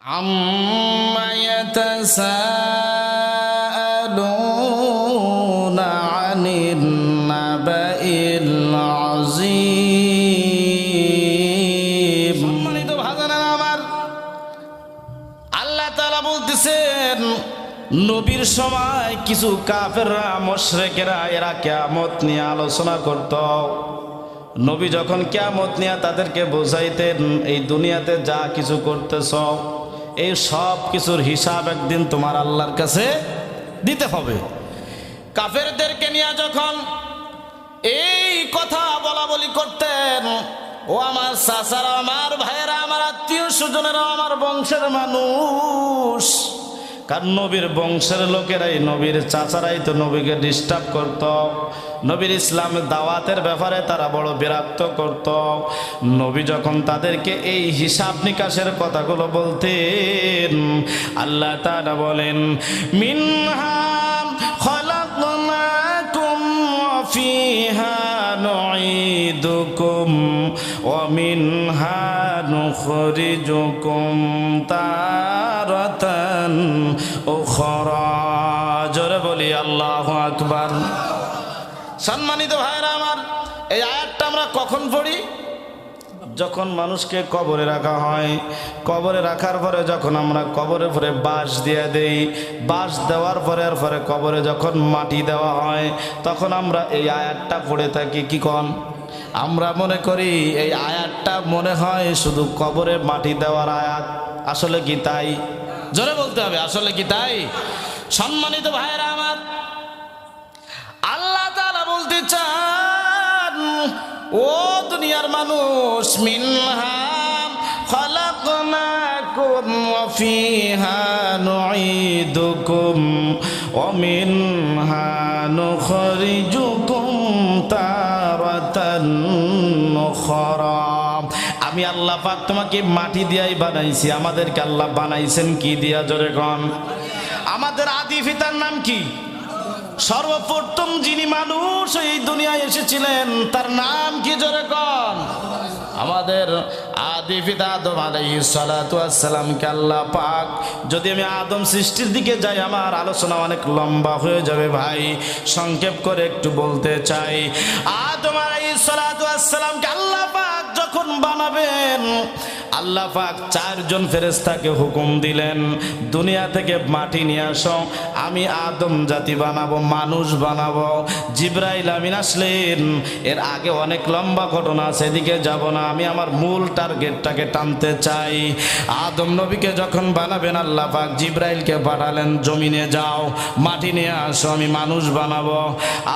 عما يتساءلون عن النبأ العظيم সম্মানিত ভাইজানেরা আমার, আল্লাহ তাআলা বলতেছেন নবীর সময় কিছু কাফেররা মুশরিকেরা এরা কিয়ামত নিয়ে আলোচনা করত। নবী যখন কিয়ামত নিয়ে তাদেরকে বোঝাইতেন এই দুনিয়াতে যা কিছু করতেছ এই সব কিছুর হিসাব একদিন তোমার আল্লাহর কাছে দিতে হবে। কাফেরদেরকে নিয়ে যখন এই কথা বলা বলি করতেন, ও আমার চাচারা, আমার ভাইয়েরা, আমার আত্মীয় স্বজনেরা, আমার বংশের মানুষ, কারণ নবীর বংশের লোকেরাই, নবীর চাচারাই তো নবীকে ডিস্টার্ব করত। নবীর ইসলামের দাওয়াতের ব্যাপারে তারা বড় বিরক্ত করত। নবী যখন তাদেরকে এই হিসাব নিকাশের কথাগুলো বলতেন, আল্লাহ তাআলা বলেন, মিনহা খালাকনাকুম ওয়া ফিহা নুঈদুকুম ওয়া মিনহা নুখরিজুকুম তারাতান উখরা। জোরে বলি আল্লাহু আকবার। সম্মানিত ভাইরা আমার, এই আয়াতটা আমরা কখন পড়ি? যখন মানুষকে কবরে রাখা হয়। কবরে রাখার পরে যখন আমরা কবরে পরে বাঁশ দিয়ে দেই, বাঁশ দেওয়ার পরে কবরে যখন মাটি দেওয়া হয়, তখন আমরা এই আয়াতটা পড়ে থাকি। কি কন? আমরা মনে করি এই আয়াতটা মনে হয় শুধু কবরে মাটি দেওয়ার আয়াত। আসলে কি তাই? জোরে বলতে হবে, আসলে কি তাই? সম্মানিত ভাইরা আমার, আল্লাহ তাআলা বলতে চান, ও দুনিয়ার মানুষ, মিনহা খালাকনাকুম ওয়া ফিহা নুঈদুকুম ওয়া মিনহা নুখরিজুকুম তারাতান উখরা। আমি আল্লাহ পাক তোমাকে মাটি দিয়াই বানাইছি। আমাদেরকে আল্লাহ বানাইছেন কি দিয়া? জোরে কন। আমাদের আদি পিতার নাম কি? সর্বপ্রথম যিনি মানুষ এই দুনিয়ায় এসেছিলেন তার নাম কি? জোরে কন। আমাদের আদি পিতা আদম আলাইহিস সালাতু ওয়াস সালামকে আল্লাহ পাক, যদি আমি আদম সৃষ্টির দিকে যাই আমার আলোচনা অনেক লম্বা হয়ে যাবে ভাই, সংক্ষেপ করে একটু বলতে চাই। আদম আলাইহিস সালাতু ওয়াস সালামকে আল্লাহ পাক যখন বানাবেন, আল্লাহ পাক চারজন ফেরেশতাকে হুকুম দিলেন, দুনিয়া থেকে মাটি নিয়ে আসো, আমি আদম জাতি বানাবো, মানুষ বানাবো। জিবরাইল আমিন আসলেন। এর আগে অনেক লম্বা ঘটনা আছে, এদিকে যাব না, আমি আমার মূল টার্গেটটাকে টানতে চাই। আদম নবীকে যখন বানাবেন আল্লাহ পাক জিবরাইলকে পাঠালেন, জমিনে যাও, মাটি নিয়ে আসো, আমি মানুষ বানাবো।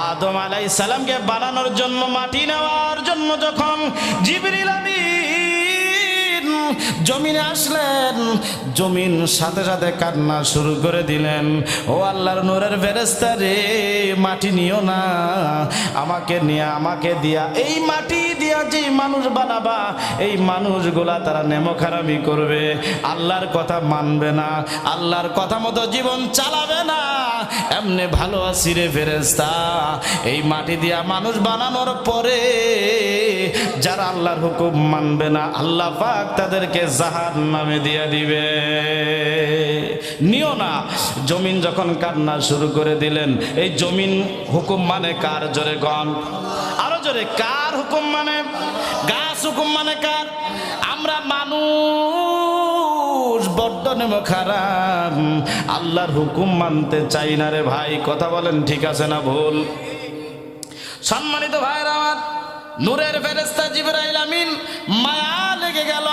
আদম আলাইহিস সালামকে বানানোর জন্য, মাটি নেওয়ার জন্য যখন জিবরিল আমিন জমিনে আসলেন, জমিন সাথে সাথে কান্না শুরু করে দিলেন, ও আল্লাহর নূরের ফেরেশতা রে, মাটি নিও না, আমাকে নিয়ে, আমাকে দিয়া, এই মাটি দিয়া যে মানুষ বানাবা, এই মানুষগুলা তারা নেমখারামি করবে, আল্লাহর কথা মানবে না, আল্লাহর কথা মতো জীবন চালাবে না। এমনি ভালো আছি রে ফেরেশতা, এই মাটি দিয়া মানুষ বানানোর পরে যারা আল্লাহর হুকুম মানবে না, আল্লাহ পাক তাদেরকে জাহান্নামে দিয়ে দিবে, নিও না। জমিন যখন কান্না শুরু করে দিলেন, এই জমিন হুকুম মানে কার? জোরে গণ, আরো জোরে, কার হুকুম মানে? গাছ হুকুম মানে কার? আমরা মানুষ বড্ড নেমখারাম, আল্লাহর হুকুম মানতে চাই না রে ভাই। কথা বলেন ঠিক আছে না ভুল? সম্মানিত ভাইরা আমার, নূরের ফেরেশতা জিবরাইল আমিন মায়া লেগে গেল,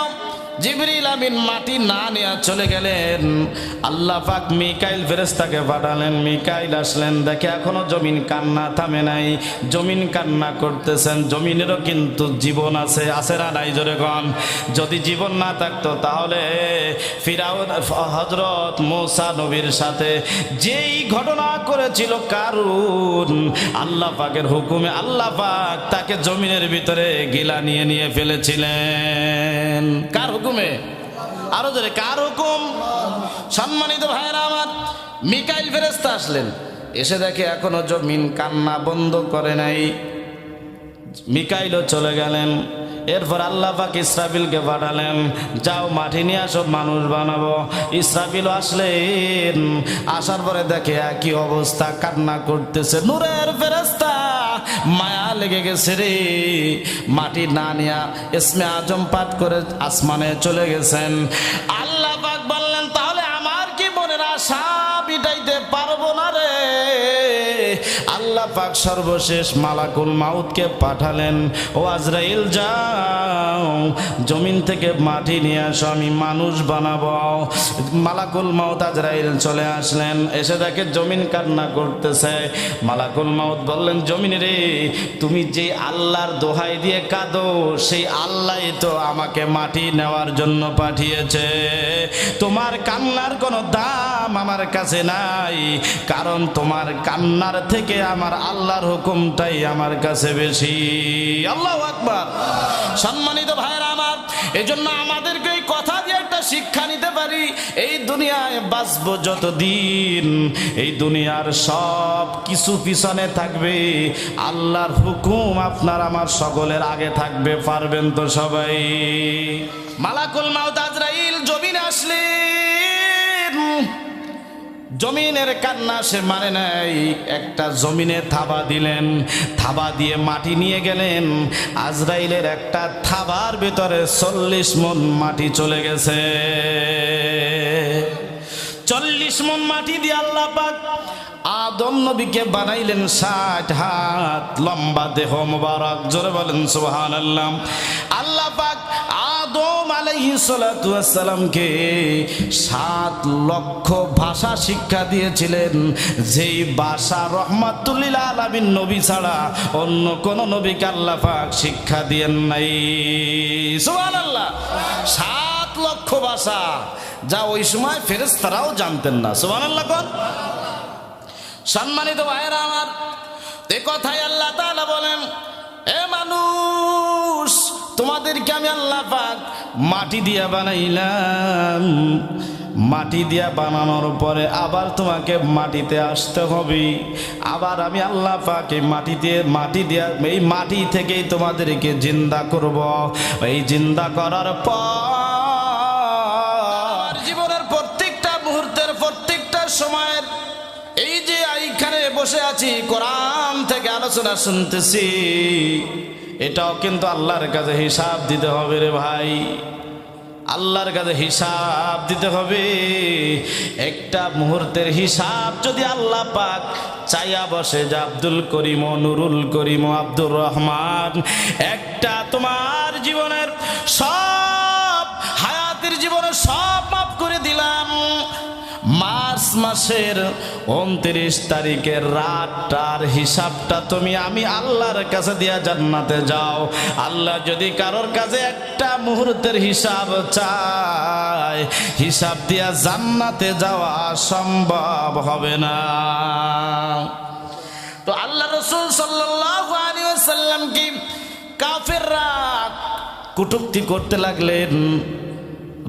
জিবরিল আমিন মাটি না নিয়ে চলে গেলেন। আল্লাহ পাক মিকাইল ফেরেশতাকে পাঠালেন, মিকাইল আসলেন, দেখে এখনো জমিন কান্না থামে নাই, জমিন কান্না করতেছেন। জমিনেরও কিন্তু জীবন আছে, আছে না নাই? জোরে গণ। যদি জীবন না থাকতো তাহলে ফিরাউন হযরত মূসা নবীর সাথে যেই ঘটনা করেছিল কারুন, আল্লাহ পাকের হুকুমে আল্লাহ পাক তাকে জমিনের ভিতরে গিলা নিয়ে ফেলেছিলেন। কার হুকুমে? আরো জোরে, কার হুকুম? সম্মানিত ভাইরা আমার, মিকাইল ফেরেশতা আসলেন, এসে দেখে এখনো জমিন কান্না বন্ধ করে নাই। মিকাইলও চলে গেলেন, এরপর আল্লাহ পাক ইসরাফিলকে পাঠালেন, যাও মাটি নিয়ে আসো, মানুষ বানাবো। ইসরাফিল আসলেন, আসার পরে দেখে একই অবস্থা, কান্না করতেছে। নূরের ফেরেশতা, মায়া লেগে গেছে রে, মাটি না নিয়া ইসমে আজম পাঠ করে আসমানে চলে গেছেন। আল্লাহ পাক বললেন, তাহলে আমার কি মনের আশা মিটাইতে পারবো না রে? আল্লাহ পাক সর্বশেষ মালাকুল মাউতকে পাঠালেন, ও আজরাইল যাও জমিন থেকে মাটি নিয়ে আসো, আমি মানুষ বানাবো। মালাকুল মাউত আজরাইল চলে আসলেন, এসে দেখে জমিন কান্না করতেছে। মালাকুল মাউত বললেন, জমিন রে, তুমি যে আল্লাহর দোহাই দিয়ে কাঁদো, সেই আল্লাহই তো আমাকে মাটি নেওয়ার জন্য পাঠিয়েছে। তোমার কান্নার কোনো দাম আমার কাছে নাই, কারণ তোমার কান্নার থেকে আমার আল্লাহর হুকুমটাই আমার কাছে বেশি। আল্লাহু আকবার। সম্মানিত ভাইরা আমার, এজন্য আমাদেরকে এই কথা দিয়ে একটা শিক্ষা নিতে পারি, এই দুনিয়ায় বাঁচবো যতদিন, এই দুনিয়ার সব কিছু পিছনে থাকবে, আল্লাহর হুকুম আপনার আমার সকলের আগে থাকবে। পারবেন তো সবাই? মালাকুল মাউত আজরাইল জমিনে আসলেন, জমিনের কান্না সে মানে নাই, একটা জমিনে থাবা দিলেন, থাবা দিয়ে মাটি নিয়ে গেলেন। আজরাইলের একটা থাবার ভিতরে 40 মণ মাটি চলে গেছে। 40 মণ মাটি দিয়ে আল্লাহ পাক আদম নবীকে বানাইলেন 60 হাত লম্বা দেহ মোবারক। জোরে বলেন সুবহানাল্লাহ। আল্লাহ পাক আদম আলাইহিস সালাতু ওয়াস সালামকে 7 লক্ষ ভাষা শিক্ষা দিয়েছিলেন, যেই ভাষা রহমাতুল লিল আলামিন নবী ছাড়া অন্য কোন নবীকে আল্লাহ পাক শিক্ষা দেন নাই। সুবহানাল্লাহ। 7 লক্ষ ভাষা, যা ওই সময় ফেরেশতারাও জানতেন না। সুবহানাল্লাহ। কোন সম্মানিত ভাইরা আমার, এ কথাই আল্লাহ তাআলা বলেন, এ মানুষ, তোমাদেরকে আমি আল্লাহ পাক মাটি দিয়া বানাইলাম, মাটি দিয়া বানানোর পরে আবার তোমাকে মাটিতে আসতে হবে। আবার আমি আল্লাহ পাক এই মাটি দিয়া এই মাটি থেকেই তোমাদেরকে জিন্দা করব। এই জিন্দা করার পর জীবনের প্রত্যেকটা মুহূর্তের, প্রত্যেকটা সময়ের, এই যে এইখানে বসে আছি কোরআন থেকে আলোচনা শুনতেছি, এটাও কিন্তু আল্লাহর কাছে হিসাব দিতে হবে রে ভাই। আল্লাহর কাছে হিসাব দিতে হবে। একটা মুহূর্তের হিসাব যদি আল্লাহ পাক চাইয়া বসে, যে আব্দুল করিম, নুরুল করিম, আব্দুর রহমান, একটা তোমার জীবনের সব, হায়াতের জীবনের সব মাফ করে দিলাম, মার্চ মাসের 29 তারিখের রাতটার হিসাবটা তুমি আমি আল্লাহর কাছে দিয়া জান্নাতে যাও। আল্লাহ যদি কারোর কাছে একটা মুহূর্তের হিসাব চায়, হিসাব দিয়া জান্নাতে যাওয়া সম্ভব হবে না। তো আল্লাহ রাসূল সাল্লাল্লাহু আলাইহি ওয়াসাল্লাম কি কাফেররা কটূক্তি করতে লাগলেন,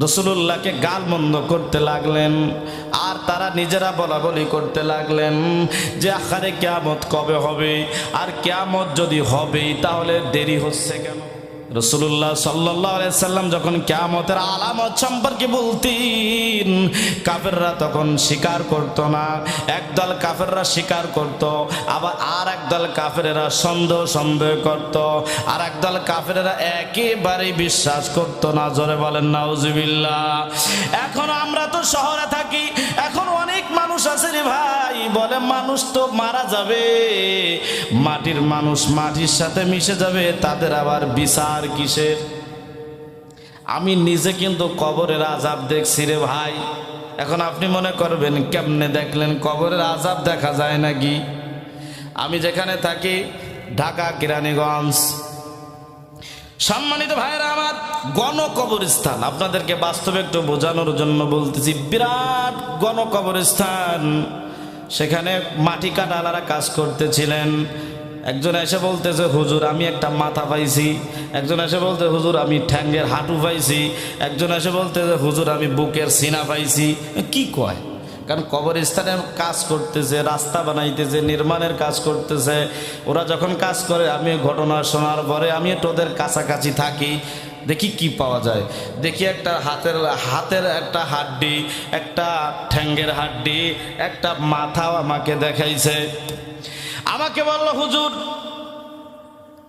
রাসূলুল্লাহকে গালমন্দ করতে লাগলেন, আর তারা নিজেরা বলা বলি করতে লাগলেন যে আখিরে কিয়ামত কবে হবে, আর কিয়ামত যদি হবে তাহলে দেরি হচ্ছে কেন? রাসূলুল্লাহ সাল্লাল্লাহু আলাইহি সাল্লাম যখন কিয়ামতের আলামত সম্পর্কে বলতেন, কাফেররা তখন স্বীকার করত না। একদল কাফেররা স্বীকার করত, আবার আর একদল কাফেরেরা সন্দেহ করত, আর একদল কাফেরেরা একেবারেই বিশ্বাস করত না। জোরে বলেন নাউজুবিল্লাহ। এখন আমরা তো শহরে থাকি, এখন অনেক মানুষ আছে রে ভাই, বলে মানুষ তো মারা যাবে, মাটির মানুষ মাটির সাথে মিশে যাবে, তাদের আবার বিচার কিসের? আমি নিজে কিন্তু কবরের আযাব দেখছি রে ভাই। এখন আপনি মনে করবেন কেমনে দেখলেন? কবরের আযাব দেখা যায় নাকি? আমি যেখানে থাকি ঢাকা কেরানীগঞ্জ, সম্মানিত ভাইরা আমার, গণকবরস্থান, আপনাদেরকে বাস্তবে একটু বোঝানোর জন্য বলতেছি, বিরাট গণকবরস্থান। সেখানে মাটি কাটালারা কাজ করতেছিলেন। একজন এসে বলতেছে, হুজুর আমি একটা মাথা পাইছি। একজন এসে বলতে, হুজুর আমি ঠ্যাঙ্গের হাঁটু পাইছি। একজন এসে বলতেছে, হুজুর আমি বুকের সিনা পাইছি। কি কয়? কারণ কবরস্থানে কাজ করতেছে, রাস্তা বানাইতেছে, নির্মাণের কাজ করতেছে। ওরা যখন কাজ করে আমি ঘটনা শোনার পরে আমি একটু ওদের কাছাকাছি থাকি, দেখি কি পাওয়া যায়। দেখি একটা হাতের একটা হাড্ডি, একটা ঠ্যাঙ্গের হাড্ডি, একটা মাথাও আমাকে দেখাইছে। আমাকে বলল, হুজুর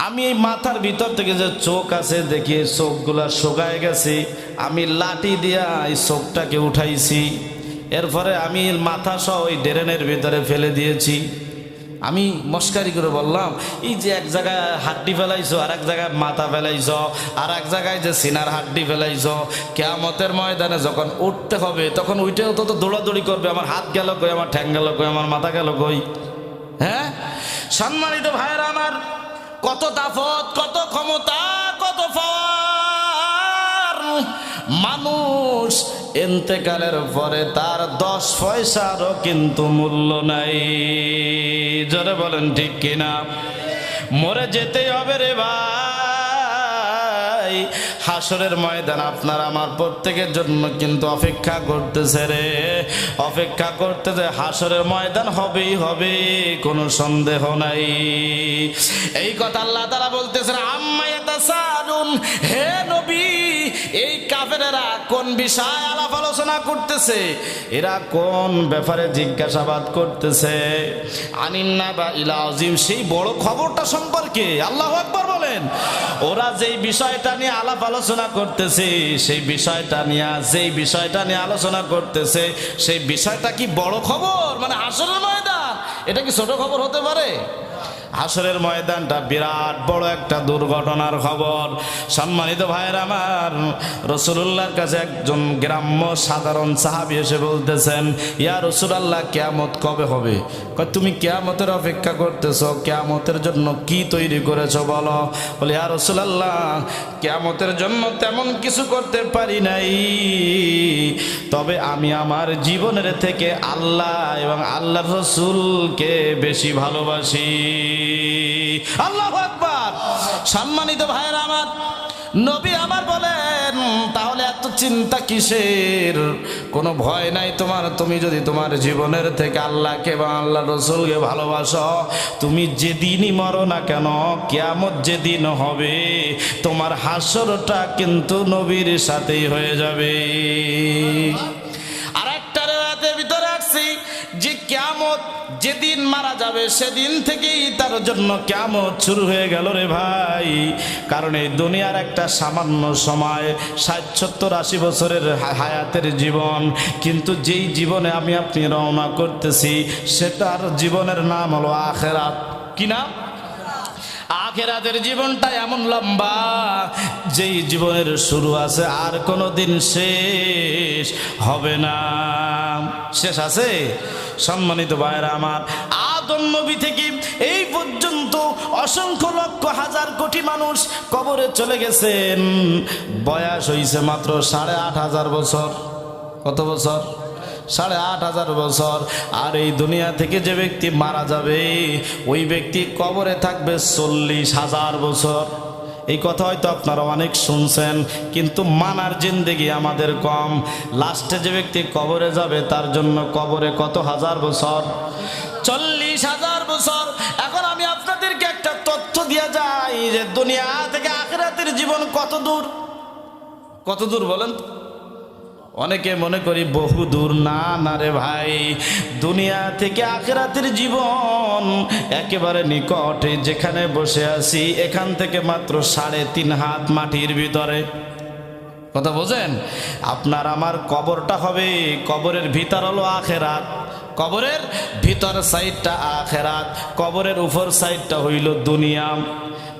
আমি এই মাথার ভিতর থেকে যে চোখ আছে দেখি এই চোখগুলা শুকায় গেছে, আমি লাঠি দিয়া এই চোখটাকে উঠাইছি, এরপরে আমি মাথা সহ ওই ড্রেনের ভিতরে ফেলে দিয়েছি। আমি মস্কারি করে বললাম, এই যে এক জায়গায় হাড্ডি ফেলাইছো, আর এক জায়গায় মাথা ফেলাইছ, আর এক জায়গায় যে সিনার হাড্ডি ফেলাইছ, কিয়ামতের ময়দানে যখন উঠতে হবে তখন উঠেও তো দৌড়াদৌড়ি করবে, আমার হাত গেল কই, আমার ঠ্যাং গেল কই, আমার মাথা গেল কই। হ্যাঁ সম্মানিত ভাইরা আমার, কত দাফত, কত ক্ষমতা, কত পাওয়ার। মানুষ ইন্তেকালের পরে তার 10 পয়সারও কিন্তু মূল্য নাই। জোরে বলেন ঠিক কিনা? মরে যেতেই হবে রে ভাই। হাসরের ময়দান আপনার আমার প্রত্যেকের জন্য কিন্তু অপেক্ষা করতেছে রে, অপেক্ষা করতেছে। হাসরের ময়দান হবেই হবে, কোনো সন্দেহ নাই। এই কথা আল্লাহ তাআলা বলতেছেন, আম্মা ইয়াতাসালুন, হে নবী এই কাফেরেরা কোন বিষয় আলাপ আলোচনা করতেছে, এরা কোন ব্যাপারে জিজ্ঞাসাবাদ করতেছে? আনিন নাবাইল আযীম, সেই বড় খবরটা সম্পর্কে। আল্লাহু আকবার বলেন। ওরা যেই বিষয়টা নিয়ে আলাপ আলোচনা করতেছে, সেই বিষয়টা নিয়ে আলোচনা করতেছে, সেই বিষয়টা কি বড় খবর? মানে হাসরের ময়দান, এটা কি ছোট খবর হতে পারে? হাসরের ময়দানটা বিরাট বড় একটা দুর্ঘটনার খবর। সম্মানিত ভাইয়ের আমার, রাসূলুল্লাহর কাছে একজন গ্রাম্য সাধারণ সাহাবী এসে বলতেছেন, ইয়া রাসূলুল্লাহ কিয়ামত কবে হবে? কয় তুমি কিয়ামতের অপেক্ষা করতেছো, কিয়ামতের জন্য কি তৈরি করেছো বলো। বলে ইয়া রাসূলুল্লাহ কিয়ামতের জন্য তেমন কিছু করতে পারি নাই, তবে আমি আমার জীবনের থেকে আল্লাহ এবং আল্লাহর রাসূলকে বেশি ভালোবাসি। আল্লাহু আকবার। সম্মানিত ভাইয়েরা আমার, নবী আমার বলেন, তাহলে এত চিন্তা কিসের? কোনো ভয় নাই তোমার। তুমি যদি তোমার জীবনের থেকে আল্লাহকে এবং আল্লাহর রাসূলকে ভালোবাসো, তুমি যেদিনই মরো না কেন, কিয়ামত যেদিন হবে, তোমার হাসরটা কিন্তু নবীর সাথেই হয়ে যাবে। আর একটা রাতের ভিতরে আসছি যে কিয়ামত যেদিন মারা যাবে সেদিন থেকেই তার জন্য কিয়ামত শুরু হয়ে গেল রে ভাই। কারণ এই দুনিয়ার একটা সামান্য সময়, 60-70-80 বছরের হায়াতের জীবন, কিন্তু যেই জীবনে আমি আপনি রওনা করতেছি সেটার জীবনের নাম হলো আখিরাত। কি নাম? আখিরাতের জীবনটা এমন লম্বা, যেই জীবনের শুরু আছে আর কোনো দিন শেষ হবে না। শেষ আছে? সম্মানিত ভাইরা আমার, আদম নবী থেকে এই পর্যন্ত অসংখ্য লক্ষ হাজার কোটি মানুষ কবরে চলে গেছেন, বয়স হইছে মাত্র 8500 বছর। কত বছর? 8500 বছর। আর এই দুনিয়া থেকে যে ব্যক্তি মারা যাবে, ওই ব্যক্তি কবরে থাকবে 40,000 বছর। এই কথা হয়তো আপনারা অনেক শুনছেন, কিন্তু মানার জিন্দেগি আমাদের কম। লাস্টে যে ব্যক্তি কবরে যাবে তার জন্য কবরে কত হাজার বছর? 40,000 বছর। এখন আমি আপনাদেরকে একটা তথ্য দিয়ে যাই যে দুনিয়া থেকে আখিরাতের জীবন কত দূর। কত দূর বলেন? অনেকে মনে করি বহু দূর। না না রে ভাই, দুনিয়া থেকে আখিরাতের জীবন একেবারে নিকটে। যেখানে বসে আছি এখান থেকে মাত্র 3.5 হাত মাটির ভিতরে। কথা বোঝেন? আপনার আমার কবরটা হবে, কবরের ভিতর হলো আখিরাত, কবরের ভিতর সাইডটা আখিরাত, কবরের উপর সাইডটা হইল দুনিয়া।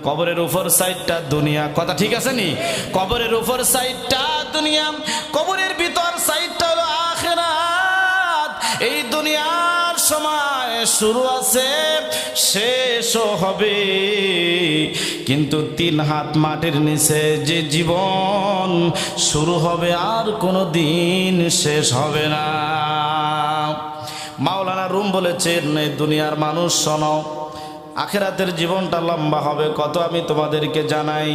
কবরের উপর সাইডটা দুনিয়া, কথা ঠিক আছে নি? কবরের উপর সাইডটা দুনিয়া, কবরের ভিতর সাইডটা হলো আখিরাত। এই দুনিয়ার সময় শুরু আছে, শেষও হবে, কিন্তু 3 হাত মাটির নিচে যে জীবন শুরু হবে আর কোনো দিন শেষ হবে না। মাওলানা রুম বলেছেন, এই দুনিয়ার মানুষ শোনো, আখিরাতের জীবনটা লম্বা হবে কত আমি তোমাদেরকে জানাই।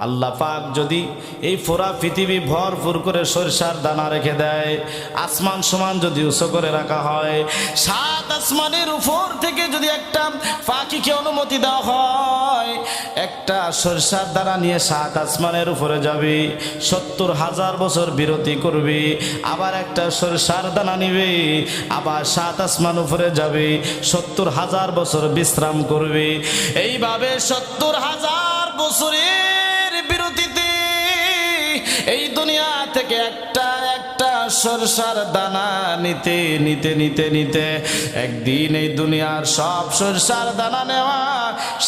আল্লাহ পাক যদি এই পুরা পৃথিবী ভরপুর করে সরিষার দানা রেখে দেয়, আসমান সমান যদি উঁচু করে রাখা হয়, 7 আসমানের উপর থেকে যদি একটা পাখিকে অনুমতি দেওয়া হয়, একটা সরিষার দানা নিয়ে 7 আসমানের উপরে যাবে, 70,000 বছর বিরতি করবে, আবার একটা সরিষার দানা নিবে, আবার 7 আসমান উপরে যাবে, 70,000 বছর বিশ্রাম করবে। এইভাবে 70,000 বছরের বিরতিতে এই দুনিয়া থেকে একটা একটা সরষার দানা নিতে নিতে নিতে নিতে একদিন এই দুনিয়ার সব সরষার দানা নেওয়া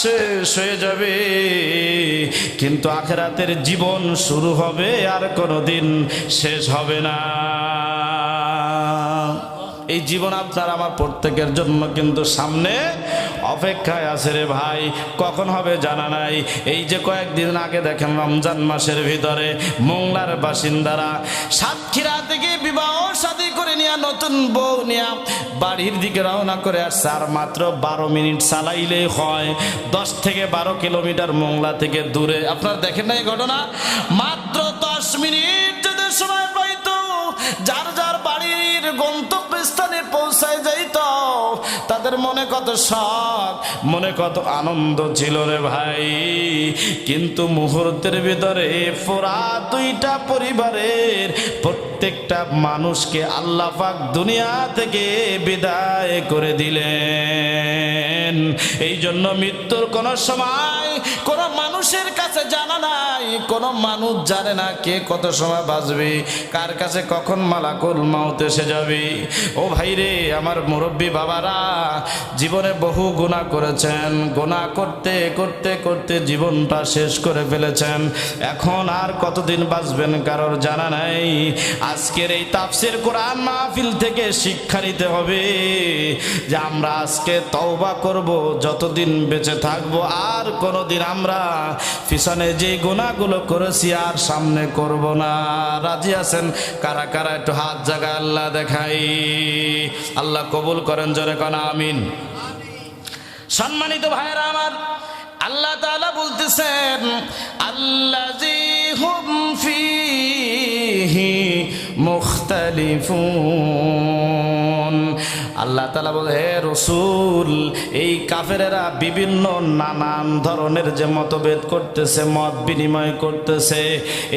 শেষ হয়ে যাবে, কিন্তু আখিরাতের জীবন শুরু হবে আর কোনোদিন শেষ হবে না। এই জীবন আপনার আমার প্রত্যেকের জন্য কিন্তু সামনে অপেক্ষায় আছে রে ভাই, কখন হবে জানা নাই। এই যে কয়েকদিন আগে দেখেন রমজান মাসের ভিতরে মোংলার বাসিন্দারা সাতক্ষীরা থেকে বিবাহ শাদী করে নিয়ে নতুন বউ নিয়ে বাড়ির দিকে রওনা করে আসছে, আর মাত্র 12 মিনিট চালাইলেই হয় 10 থেকে 12 কিলোমিটার মোংলা থেকে দূরে। আপনারা দেখেন না এই ঘটনা? মাত্র 10 মিনিট যদি সময় পাইতো, যার যার বাড়ির গন্তব্যস্থানে পৌঁছায় যাইত, তাদের মনে কত শখ, মনে কত আনন্দ ছিল রে ভাই। কিন্তু মুহূর্তের ভিতরে পুরা 2টা পরিবারের প্রত্যেকটা মানুষকে আল্লাহ পাক দুনিয়া থেকে বিদায় করে দিলেন। এই জন্য মৃত্যুর কোন সময় কোন মানুষের কাছে জানা নাই, কোন মানুষ জানে না কে কত সময় বাঁচবে, কার কাছে কখন মালাকুল মাউত এসে যাবে। ও ভাই রে, আমার মুরব্বী বাবারা জীবনে বহু গুনাহ করেছেন, গুনাহ করতে করতে করতে জীবনটা শেষ করে ফেলেছেন, এখন আর কতদিন বাঁচবেন কারোর জানা নাই। আজকের এই তাফসীর কোরআন মাহফিল থেকে শিক্ষা নিতে হবে যে আমরা আজকে তওবা করব, যতদিন বেঁচে থাকবো আর কোনোদিন আমরা পিছনে যে গুনাহগুলো করেছি আর সামনে করব না। রাজি আছেন কারা কারা? একটু হাত জাগায় আল্লাহ দেখাই। আল্লাহ কবুল করেন, জোরে কোন আমিন। সম্মানিত ভাইরা আমার, আল্লাহ তাআলা বলতেছেন আল্লাযী হুম ফীহি মুখতালিফুন। আল্লাহ তাআলা বলে, হে রাসূল, এই কাফেরেরা বিভিন্ন নানান ধরনের যে মতভেদ করতেছে, মত বিনিময় করতেছে,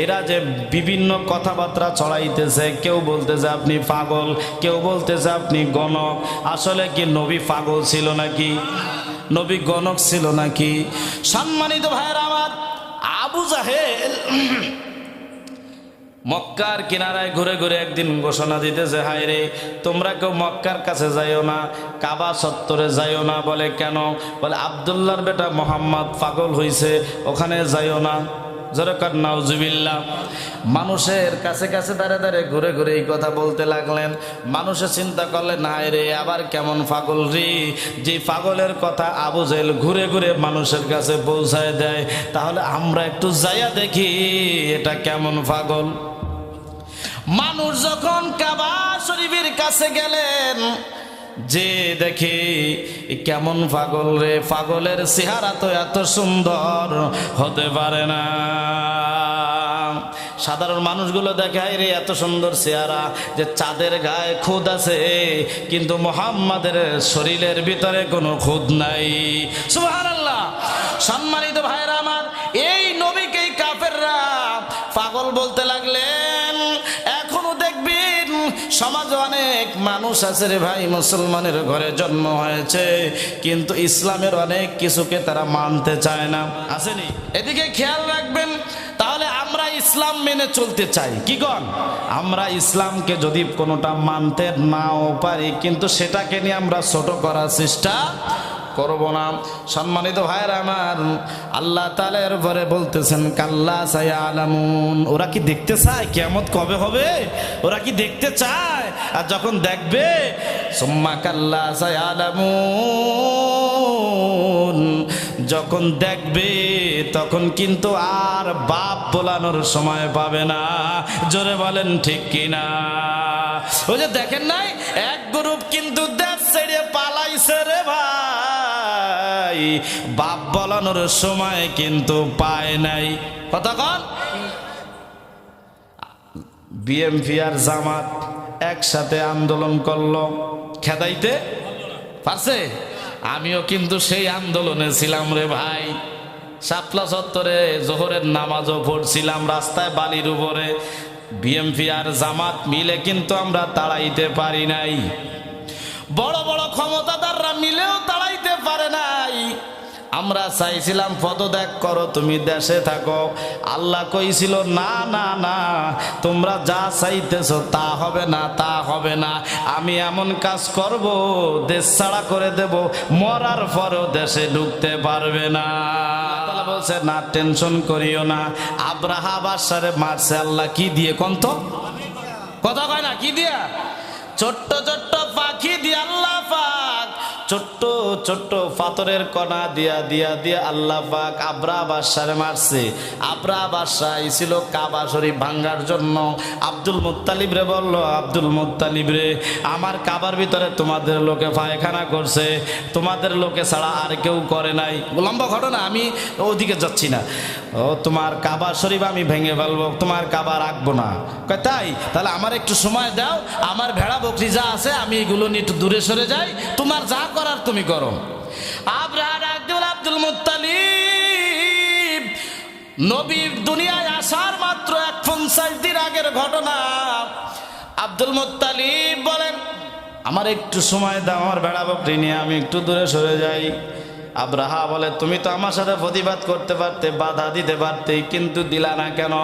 এরা যে বিভিন্ন কথাবার্তা ছড়াইতেছে, কেউ বলতেছে আপনি পাগল, কেউ বলতেছে আপনি গণক। আসলে কি নবী পাগল ছিল নাকি? নবী গণক ছিল নাকি? সম্মানিত ভাইয়েরা আমার, আবু জাহেল মক্কার কিনারায় ঘুরে ঘুরে একদিন ঘোষণা দিতেছে, হায় রে তোমরা কেউ মক্কার কাছে যাইও না, কাবা চত্বরে যাইও না। বলে কেন? বলে আব্দুল্লাহর বেটা মোহাম্মদ পাগল হইছে, ওখানে যাইও না। জরকার নাউজুবিল্লাহ। মানুষের কাছে কাছে দাঁড়ে দাঁড়ে ঘুরে ঘুরে এই কথা বলতে লাগলেন। মানুষে চিন্তা করলেন, হায় রে আবার কেমন পাগল রে, যে পাগলের কথা আবু জাহেল ঘুরে ঘুরে মানুষের কাছে পৌঁছায় দেয়, তাহলে আমরা একটু যাইয়া দেখি এটা কেমন পাগল। মানুষ যখন কাবা শরীফের কাছে গেলেন, যে দেখে কেমন পাগল রে, পাগলের চেহারা তো এত সুন্দর হতে পারে না। সাধারণ মানুষগুলো দেখে, হায় রে এত সুন্দর চেহারা, যে চাঁদের গায়ে খুদ আছে কিন্তু মুহাম্মাদের শরীরের ভিতরে কোনো খুদ নাই। সুবহানাল্লাহ। সম্মানিত ভাইরা আমার, এই নবীকেই কাফেররা পাগল বলতে লাগলেন। এখনো দেখবেন সমাজে অনেক মানুষ আছে রে ভাই, মুসলমানের ঘরে জন্ম হয়েছে কিন্তু ইসলামের অনেক কিছুকে তারা মানতে চায় না, আসেনি? এদিকে খেয়াল রাখবেন। তাহলে আমরা ইসলাম মেনে চলতে চাই, কি কন? আমরা ইসলামকে যদি কোনোটা মানতে নাও পারি, কিন্তু সেটাকে নিয়ে আমরা ছোট করার চেষ্টা করব না। সম্মানিত ভাইরা আমার, আল্লাহ তাআলা এর পরে বলতেছেন কাল্লা সায়ালামুন। ওরা কি দেখতে চায় কিয়ামত কবে হবে? ওরা কি দেখতে চায়? আর যখন দেখবে, সুম্মা কাল্লা সায়ালামুন, যখন দেখবে তখন কিন্তু আর বাপ বলানোর সময় পাবে না। জোরে বলেন ঠিক কিনা? ওই যে দেখেন নাই, এক গ্রুপ কিন্তু দেশ ছেড়ে পালাইছে রে ভাই। নাই, বাপ বলানোর সময় কিন্তু পায় নাই। কথা কন। বিএমপি আর জামাত একসাথে আন্দোলন করলো, খেদাইতে পারছে? আমিও কিন্তু সেই আন্দোলনে ছিলাম রে ভাই। শাপলা চত্বরে জোহরের নামাজও পড়ছিলাম, রাস্তায় বালির উপরে। বিএমপি আর জামাত মিলে কিন্তু আমরা তাড়াইতে পারি নাই, বড় বড় ক্ষমতাদাররা মিলেও তাড়াইতে পারে নাই। আমরা চাইছিলাম পদত্যাগ করো, তুমি দেশে থাকো। আল্লাহ কইছিল না না না, তোমরা যা চাইতেছো তা হবে না, তা হবে না। আমি এমন কাজ করব, দেশ ছাড়া করে দেব, মরার পরেও দেশে ঢুকতে পারবে না। আল্লাহ বলছে না, টেনশন করিও না। আব্রাহা বাদশারে মারছে আল্লাহ কি দিয়ে? কন্ত কথা কয় না, কি দিয়া? ছোট্ট ছোট্ট পাখি দিয়ে আল্লাহ পাক, ছোট্ট ছোট্ট পাথরের কণা দিয়া দিয়া দিয়া আল্লাহ পাক আব্রাহা বাদশারে মারছে। আব্রাহা বাদশা ছিল কাবা শরীফ ভাঙ্গার জন্য। আব্দুল মুত্তালিব রে বলল, আব্দুল মুত্তালিব রে, আমার কাবার ভিতরে তোমাদের লোকে পায়খানা করছে, তোমাদের লোকে ছাড়া আর কেউ করে নাই। লম্বা ঘটনা, আমি ওদিকে যাচ্ছি না। ও তোমার কাবা শরীফ আমি ভেঙে ফেলবো, তোমার কাবা রাখবো না। কয় তাই? তাহলে আমার একটু সময় দাও, আমার ভেড়া বকরি যা আছে আমি এগুলো নিয়ে একটু দূরে সরে যাই, তোমার যা করার তুমি করো। আব্দুল মুত্তালিব নবী দুনিয়ায় আসার মাত্র 50 দিন আগের ঘটনা। আব্দুল মুত্তালিব বলেন আমার একটু সময় দাও, আমার ভেড়া বকরি নিয়ে আমি একটু দূরে সরে যাই। আব্রাহা বলে তুমি তো আমার সাথে প্রতিবাদ করতে পারতে, বাধা দিতে পারতে, কিন্তু দিলা না কেন?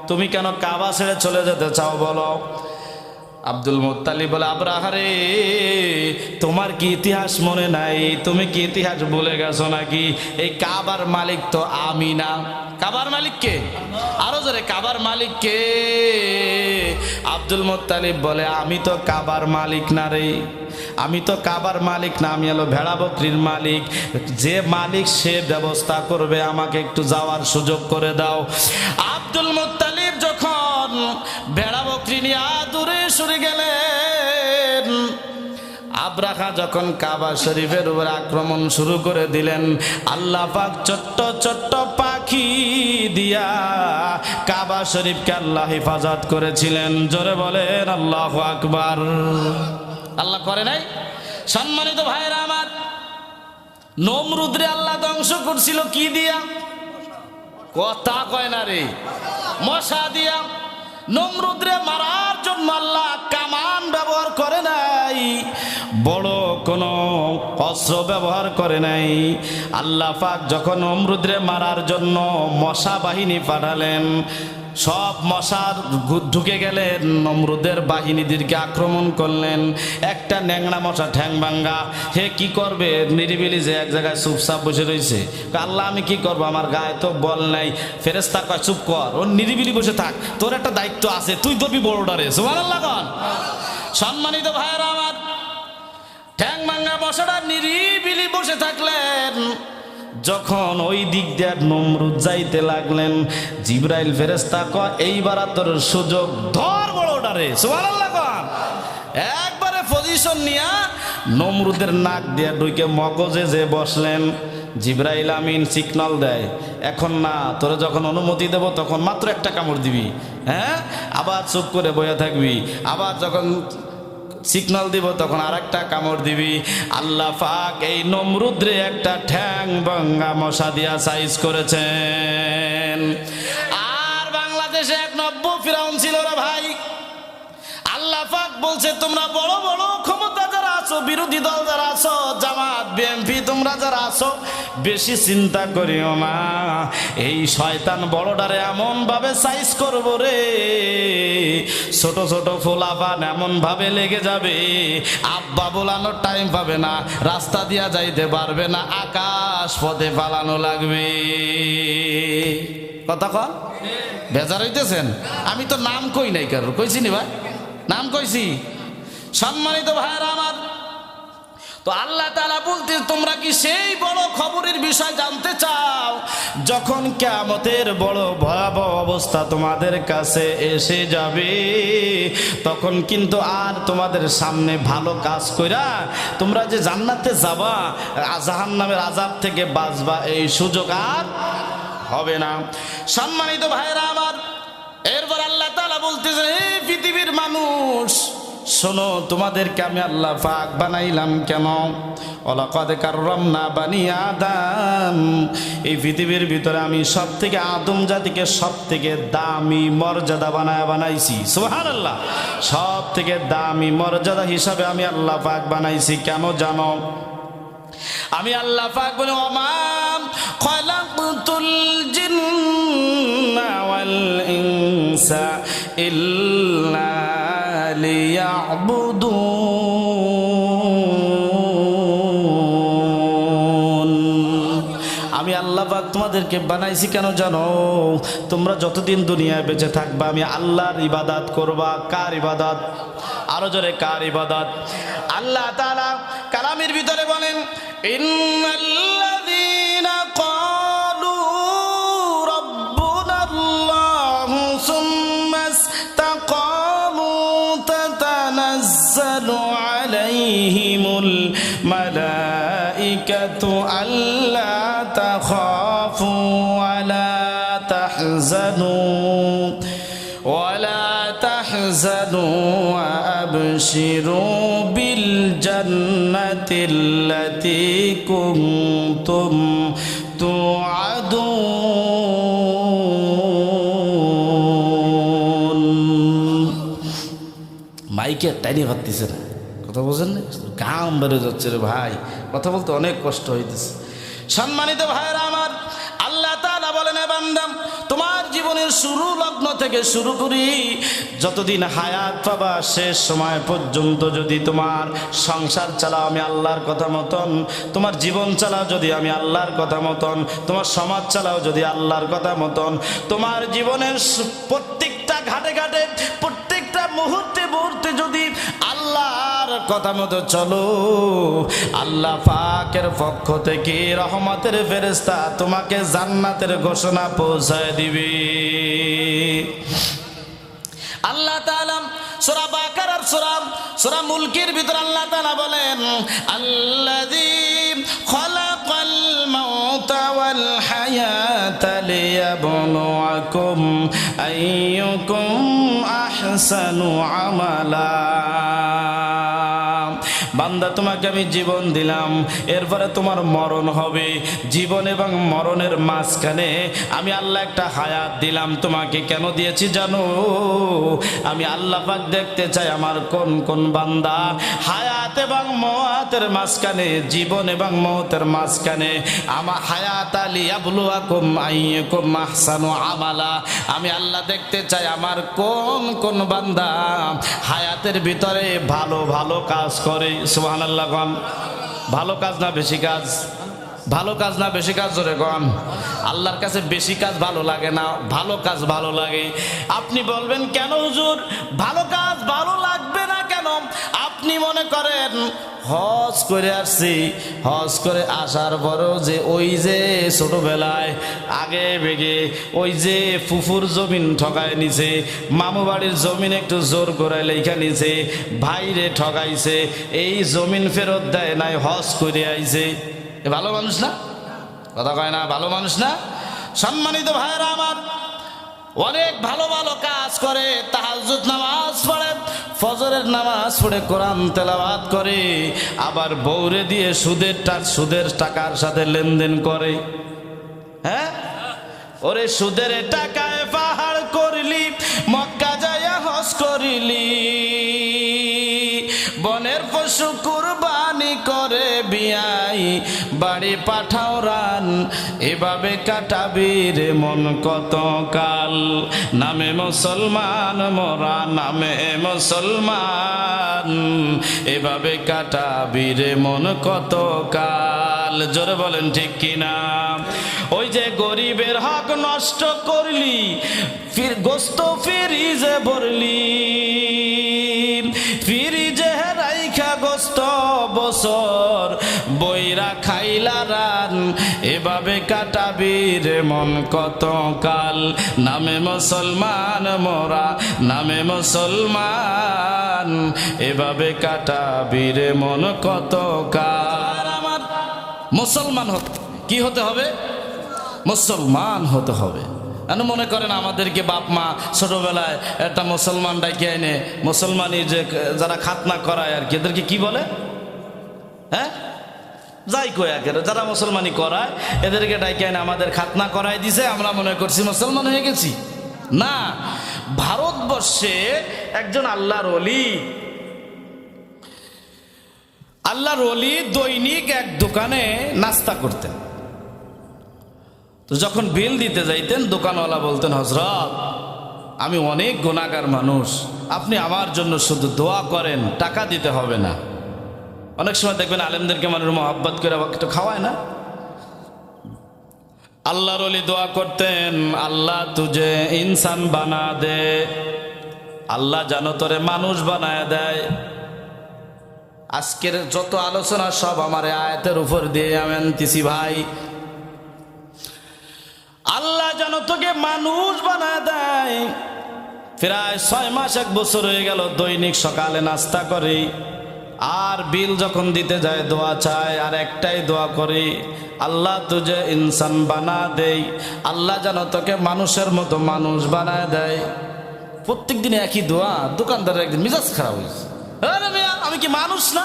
তুমি কেন কাবা ছেড়ে চলে যেতে চাও বলো? আব্দুল মুত্তালিব বলে আব্রাহা রে, তোমার কি ইতিহাস মনে নাই? তুমি কি ইতিহাস ভুলে গেছো নাকি? এই কাবার মালিক তো আমি না। কাবার মালিক কে? আরো জোরে, কাবার মালিক কে? আব্দুল মুত্তালিব বলে আমি তো কাবার মালিক না রে, আমি তো কাবার মালিক না, আমি হলো ভেড়া বকরির মালিক। যে মালিক সে ব্যবস্থা করবে, আমাকে একটু যাওয়ার সুযোগ করে দাও। আব্দুল মুত্তালিব যখন ভেড়া বকরি নিয়ে দূরে সরে গেলেন, আব্রাহা যখন কাবা শরীফের উপর আক্রমণ শুরু করে দিলেন, আল্লাহ পাক ছোট্ট ছোট্ট পাখি দিয়া কাবা শরীফকে আল্লাহ হেফাজত করেছিলেন। জোরে বলেন আল্লাহু আকবার। আল্লাহ করে নাই? সম্মানিত ভাইরা আমার, নমরুদরে আল্লাহ ধ্বংস করছিল কি দিয়া? কথা কয় না রে, মশা দিয়া। নমরুদরে মারার জন্য আল্লাহ কামান ব্যবহার করে নাই, বড় কোনো অস্ত্র ব্যবহার করে নাই। আল্লাহ পাক যখন নমরুদরে মারার জন্য মশা বাহিনী পাঠালেন, সব মশার ঢুকে গেলেন, নমরুদের বাহিনীদেরকে আক্রমণ করলেন। একটা ন্যাংরা মশা ঠ্যাং ভাঙ্গা, হে কি করবে? নিরিবিলি যে এক জায়গায় চুপচাপ বসে রয়েছে। আল্লাহ আমি কি করবো, আমার গায়ে তো বল নাই। ফেরেশতা কয় চুপ কর, ও নিরিবিলি বসে থাক, তোর একটা দায়িত্ব আছে, তুই ধরবি বড়টারে। সুবহানাল্লাহ কন। সম্মানিত ভাইয়েরা আমার, ঠ্যাং ভাঙ্গা মশাটা নিরিবিলি বসে থাকলেন। যখন ওই দিক দিয়ে নমরুদ যাইতে লাগলেন, জিবরাইল ফেরেশতা কয় এইবার তোর সুযোগ, ধর বড়টারে। সুবহানাল্লাহ কন। একবারে পজিশন নিয়া নমরুদের নাক দিয়ে ঢুকে মগজে যে বসলেন। জিবরাইল আমিন সিগন্যাল দেয়, এখন না, তোরে যখন অনুমতি দেব তখন মাত্র একটা কামড় দিবি, হ্যাঁ, আবার চুপ করে বসে থাকবি, আবার যখন সিগন্যাল দিব তখন আরেকটা কামড় দিবি। আল্লাহ পাক এই নমরুদরে একটা ঠ্যাং ভাঙ্গা মশা দিয়া সাইজ করেছেন। আর বাংলাদেশে এক নব্য ফিরাউন ছিল রে ভাই। আল্লাহ পাক বলছে তোমরা বড় বড় ক্ষমতা যারা আছো, বিরোধী দল যারা আছো, জামাত বিএনপি তোমরা যারা আছো, বেশি চিন্তা করিও না, এই শয়তান বড়টারে এমন ভাবে সাইজ করব রে, ছোট ছোট ফোলাপান এমন ভাবে লেগে যাবে, আব্বা বলানোর টাইম পাবে না, রাস্তা দিয়া যাইতে পারবে না, আকাশ পথে পালানো লাগবে। কথা কন, বেজার হইতেছেন? আমি তো নাম কই নাই, কারোর কইছি নি ভাই? নাম কইছি? সম্মানিত ভাইরা আমার, তো তো আল্লাহ তাআলা বলতে, তোমরা কি সেই বড় খবরের বিষয় জানতে চাও? যখন কিয়ামতের বড় ভয়াবহ অবস্থা তোমাদের কাছে এসে যাবে, তখন কিন্তু আর তোমাদের সামনে ভালো কাজ কইরা তোমরা যে জান্নাতে যাবা, জাহান্নামের আযাব থেকে বাঁচবা, এই সুযোগ আর হবে না। সম্মানিত ভাইরা আমার, এরপর আল্লাহ তাআলা বলতেছেন, হে পৃথিবীর মানুষ শোনো, তোমাদেরকে আমি আল্লাহ পাক বানাইলাম কেন? ওয়ালাকাদ কাররামনা বানি আদম, এই পৃথিবীর ভিতরে আমি সব থেকে আদম জাতিকে সব থেকে দামি মর্যাদা বানাইছি। সুবহানাল্লাহ, সব থেকে দামি মর্যাদা হিসাবে আমি আল্লাহ পাক বানাইছি। কেন জানো? আমি আল্লাহ পাক বলি, ওয়ামাম খালাকতুল জিন্না ওয়াল ইনসা ইল্লা লিয়াবুদুন। আমি আল্লাহ পাক তোমাদেরকে বানাইছি কেন জানো? তোমরা যতদিন দুনিয়ায় বেঁচে থাকবা আমি আল্লাহর ইবাদত করবা। কার ইবাদত? আরো জোরে, কার ইবাদত? আল্লাহ তাআলা কালামের ভিতরে বলেন, ইন্নাল্লাযীনা ক্বালু রাব্বুনাল্লাহু সুম্মা ইসতাকামু তাতানাজ্জালু আলাইহিমুল মালাইকাতু আল্লা তাখাফু ওয়া লা তাহজানু ولا تحزنوا وأبشروا بالجنة التي كنتم توعدون। মাইকে টাইনি ভাবতেছে না, কথা বোঝেন না? গাম বেড়ে যাচ্ছে রে ভাই, কথা বলতে অনেক কষ্ট হইতেছে। সম্মানিত ভাইরা আমার, আল্লাহ তাআলা বলেন, এ বান্দা, তোমার জীবনের শুরু লগ্ন থেকে শুরু করি যতদিন হায়াত পাবা শেষ সময় পর্যন্ত যদি তোমার সংসার চালাও আমি আল্লাহর কথা মতন, তোমার জীবন চালাও যদি আমি আল্লাহর কথা মতন, তোমার সমাজ চালাও যদি আল্লাহর কথা মতন, তোমার জীবনের প্রত্যেকটা ঘাটে ঘাটে প্রত্যেকটা মুহূর্তে মুহূর্তে যদি আল্লাহর কথা মতো চলো, আল্লাহ পাকের পক্ষ থেকে রহমতের ফেরেশতা তোমাকে জান্নাতের ঘোষণা পৌঁছায় দিবে। আল্লাহ তাআলা সূরা বাকারার সূরা মুলকের ভিতর আল্লাহ তাআলা বলেন, আল্লাযী খালাকাল মাউতা ওয়াল হায়াতা লিয়াবলুয়াকুম আইয়ুকুম আহসানু আমালা। বান্দা, তোমাকে আমি জীবন দিলাম, এরপরে তোমার মরণ হবে। জীবন এবং মরণের মাঝখানে আমি আল্লাহ একটা হায়াত দিলাম। তোমাকে কেন দিয়েছি জানো? আমি আল্লাহ পাক দেখতে চাই আমার কোন কোন বান্দা হায়াত এবং মওয়াতের মাঝখানে, জীবন এবং মওতের মাঝখানে আমার হায়াত লিয়াবলুয়াকুম আইয়ুকুম আহসানু আমালা। আমি আল্লাহ দেখতে চাই আমার কোন কোন বান্দা হায়াতের ভিতরে ভালো ভালো কাজ করে। সুবহানাল্লাহ গণ। ভালো কাজ না বেশি কাজ? ভালো কাজ না বেশি কাজ? জোরে গণ। আল্লাহর কাছে বেশি কাজ ভালো লাগে না, ভালো কাজ ভালো লাগে। আপনি বলবেন কেন হুজুর ভালো কাজ ভালো লাগবে না কেন? আপনি মনে করেন হজ করে আসছি, হজ করে আসার পরও যে ওই যে ছোটবেলায় আগে বেগে ওই যে ফুফুর জমিন ঠকায় নিছে, মামু বাড়ির জমিন একটু জোর করে লেখা নিছে, ভাইরে ঠকাইছে, এই জমিন ফেরত দেয় নাই, হজ করে আইছে। ভালো মানুষ না? কথা কয় না? ভালো মানুষ না? সম্মানিত ভাইরা আমার, অনেক ভালো ভালো কাজ করে, তাহাজ্জুদ নামাজ পড়ে, ফজরের নামাজ পড়ে, কোরআন তেলাওয়াত করে, আবার বউরে দিয়ে সুদের টাকার সাথে লেনদেন করে। হ্যাঁ, ওরে সুদের টাকায় পাহাড় করলি, মক্কা যায়া হজ করিলি, বনের পশু কুরবানি করে বিয়াই বাড়ি পাঠাও রান, এভাবে কাটাবি রে মন কত কাল। নামে মুসলমান মোরা, নামে মুসলমান, এভাবে কাটাবি রে মন কত কাল। জোরে বলেন ঠিক কিনা? ওই যে গরিবের হক নষ্ট করলি, ফির গোস্ত ফ্রিজে ভরলি, ফ্রিজে রাইখা গোস্ত বছর বইরা খাইলা রান, এভাবে কাটাবি রে মন কত কাল। নামে মুসলমান মোরা, নামে মুসলমান, এভাবে কাটাবি রে মন কত কাল। আমার মুসলমান কি হতে হবে? মুসলমান হতে হবে। মনে করেন আমাদেরকে বাপ মা ছোটবেলায় একটা মুসলমান ডাকে এনে মুসলমানি যে যারা খাতনা করায় আর কি, এদেরকে কি বলে? হ্যাঁ, যাই কই একেবারে যারা মুসলমানি করায় এদেরকে ডাকে এনে আমাদের খাতনা করাই দিছে, আমরা মনে করছি মুসলমান হয়ে গেছি। না, ভারতবর্ষে একজন আল্লাহর ওলি, আল্লাহর ওলি দৈনিক এক দোকানে নাস্তা করতেন। তো যখন বিল দিতে যাইতেন দোকানওয়ালা বলতেন, হযরত আমি অনেক গুনাহগার মানুষ, আপনি আমার জন্য শুধু দোয়া করেন, টাকা দিতে হবে না। অনেক সময় দেখবেন আলেমদেরকে মানুষ মহব্বত করে একটু খাওয়ায় না। আল্লাহর ওলি দোয়া করতেন, আল্লাহ তুঝে ইনসান বানা দে, আল্লাহ জানো তোরে মানুষ বানায় দেয়। আজকের যত আলোচনা সব আমার আয়াতের উপর দিয়ে আমি আনতেছি ভাই। আল্লাহ যেন তোকে মানুষ বানায় দেয়। প্রায় 6 মাস 1 বছর হয়ে গেল দৈনিক সকালে নাস্তা করি, আর বিল যখন দিতে যায় দোয়া চায়, আর একটাই দোয়া করি, আল্লাহ তুঝে ইনসান বানা দেই, আল্লাহ যেন তোকে মানুষের মতো মানুষ বানায় দেয়। প্রত্যেক দিনে একই দোয়া। দোকানদারের একদিন মিজাজ খারাপ হয়েছে, আরে মিয়া আমি কি মানুষ না?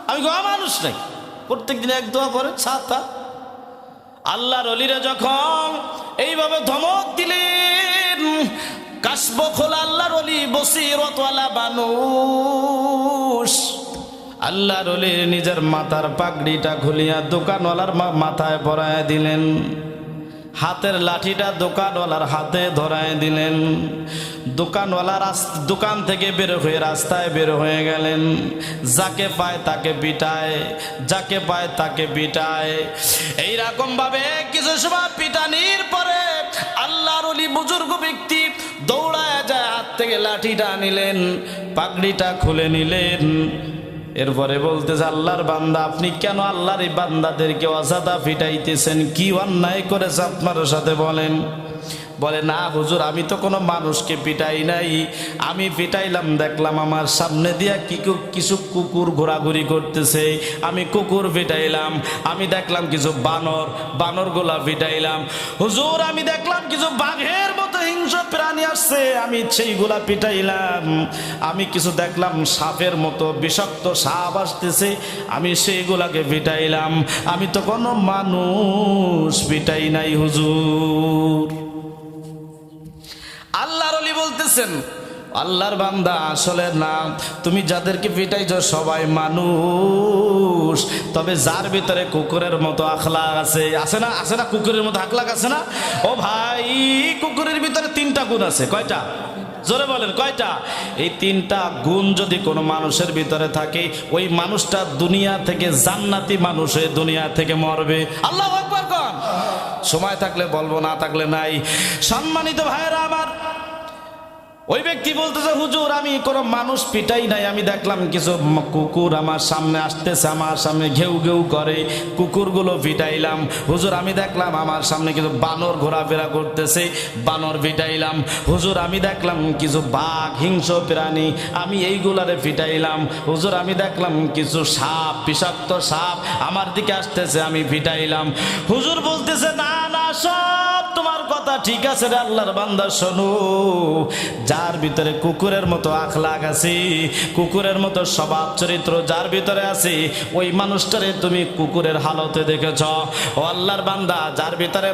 আমি কি অমানুষ নাকি? প্রত্যেক দিনে এক দোয়া করে ছাতা। আল্লাহর ওলিরা যখন এইভাবে ধমক দিলেন, কাশব খোলা আল্লাহর ওলি বসিরতওয়ালা মানুষ। আল্লাহর ওলির নিজের মাথার পাগড়িটা খুলিয়া দোকানওয়ালার মাথায় পরায় দিলেন, হাতের লাঠিটা দোকানওয়ালার হাতে ধরায় দিলেন। দোকানওয়ালা দোকান থেকে বের হয়ে রাস্তায় বের হয়ে গেলেন। যাকে পায় তাকে পিটায়, যাকে পায় তাকে পিটায়। এইরকম ভাবে কিছু সময় পিটানির পরে আল্লাহর ওলি বুজুর্গ ব্যক্তি দৌড়ায় যায়, হাত থেকে লাঠিটা নিলেন, পাগড়িটা খুলে নিলেন। এরপরে বলতেছে, আল্লাহর বান্দা আপনি কেন আল্লাহর এই বান্দাদেরকে অযথা পিটাইতেছেন? কি অন্যায় করেছে আপনার সাথে বলেন? বলে, না হুজুর আমি তো কোনো মানুষকে পিটাই নাই, আমি পিটাইলাম দেখলাম আমার সামনে দিয়া কিছু কুকুর ঘোরাঘুরি করতেছে, আমি কুকুর পিটাইলাম। আমি দেখলাম কিছু বানরগুলা পিটাইলাম। হুজুর আমি দেখলাম কিছু বাঘের মতো হিংস্র প্রাণী আসছে, আমি সেইগুলা পিটাইলাম। আমি কিছু দেখলাম সাপের মতো বিষাক্ত সাপ আসতেছে, আমি সেইগুলাকে পিটাইলাম। আমি তো কোনো মানুষ পিটাই নাই হুজুর। আল্লাহর ওলি বলতেছেন, আল্লাহর বান্দা আসলে না, তুমি যাদেরকে পিটাইছো সবাই মানুষ, তবে যার ভিতরে কুকুরের মতো আখলাক আছে, আছে না? আছে না? কুকুরের মতো আখলাক আছে না? ও ভাই, কুকুরের ভিতরে 3টা গুণ আছে। কয়টা? জোরে বলেন কয়টা? এই 3টা গুণ যদি কোনো মানুষের ভিতরে থাকে, ওই মানুষটা দুনিয়া থেকে জান্নাতি মানুষ হয়ে দুনিয়া থেকে মরবে। আল্লাহু আকবার কোন। সময় থাকলে বলবো, না থাকলে নাই। সম্মানিত ভাইয়েরা আমার, ওই ব্যক্তি বলতেছে, হুজুর আমি কোনো মানুষ পিটাই নাই, আমি দেখলাম কিছু কুকুর আমার সামনে আসতেছে, আমার সামনে ঘেউ ঘেউ করে, কুকুরগুলো পিটাইলাম। হুজুর আমি দেখলাম আমার সামনে কিছু বানর ঘোরাফেরা করতেছে, বানর পিটাইলাম। হুজুর আমি দেখলাম কিছু বাঘ হিংস্র প্রাণী, আমি এইগুলারে পিটাইলাম। হুজুর আমি দেখলাম কিছু সাপ, বিষাক্ত সাপ আমার দিকে আসতেছে, আমি পিটাইলাম। হুজুর বলতেছে, না না সব তোমার কথা ঠিক আছে রে আল্লাহর বান্দা, শোনো, যার ভিতরে কুকুরের মতো আখলাক আছে, কুকুরের মতো স্বভাব চরিত্র যার ভিতরে আছে, ওই মানুষটারে তুমি কুকুরের হালতে দেখেছ। ও আল্লাহর বান্দা, যার ভিতরে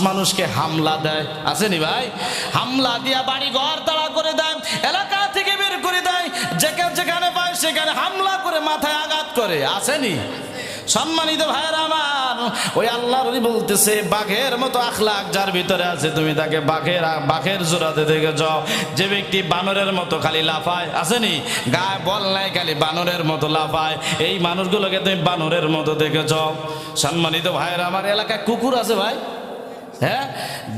মানুষকে হামলা দেয়, আসেনি ভাই? হামলা দিয়া বাড়ি ঘর তাড়া করে দেয়, এলাকা থেকে বের করে দেয়, যেখানে পায় সেখানে হামলা করে মাথায় আঘাত করে, আসেনি? সম্মানিত ভাইয়েরা আমার, ওই আল্লাহর ওলি বলতেছে, বাঘের মতো আখলাক যার ভিতরে আছে তুমি তাকে বাঘের জোড়াতে দেখেছ। যে ব্যক্তি বানরের মতো খালি লাফায়, আসেনি? গায়ে বল নাই, খালি বানরের মতো লাফায়, এই মানুষগুলোকে তুমি বানরের মতো দেখেছ। সম্মানিত ভাইয়েরা আমার, এলাকায় কুকুর আছে ভাই, হ্যাঁ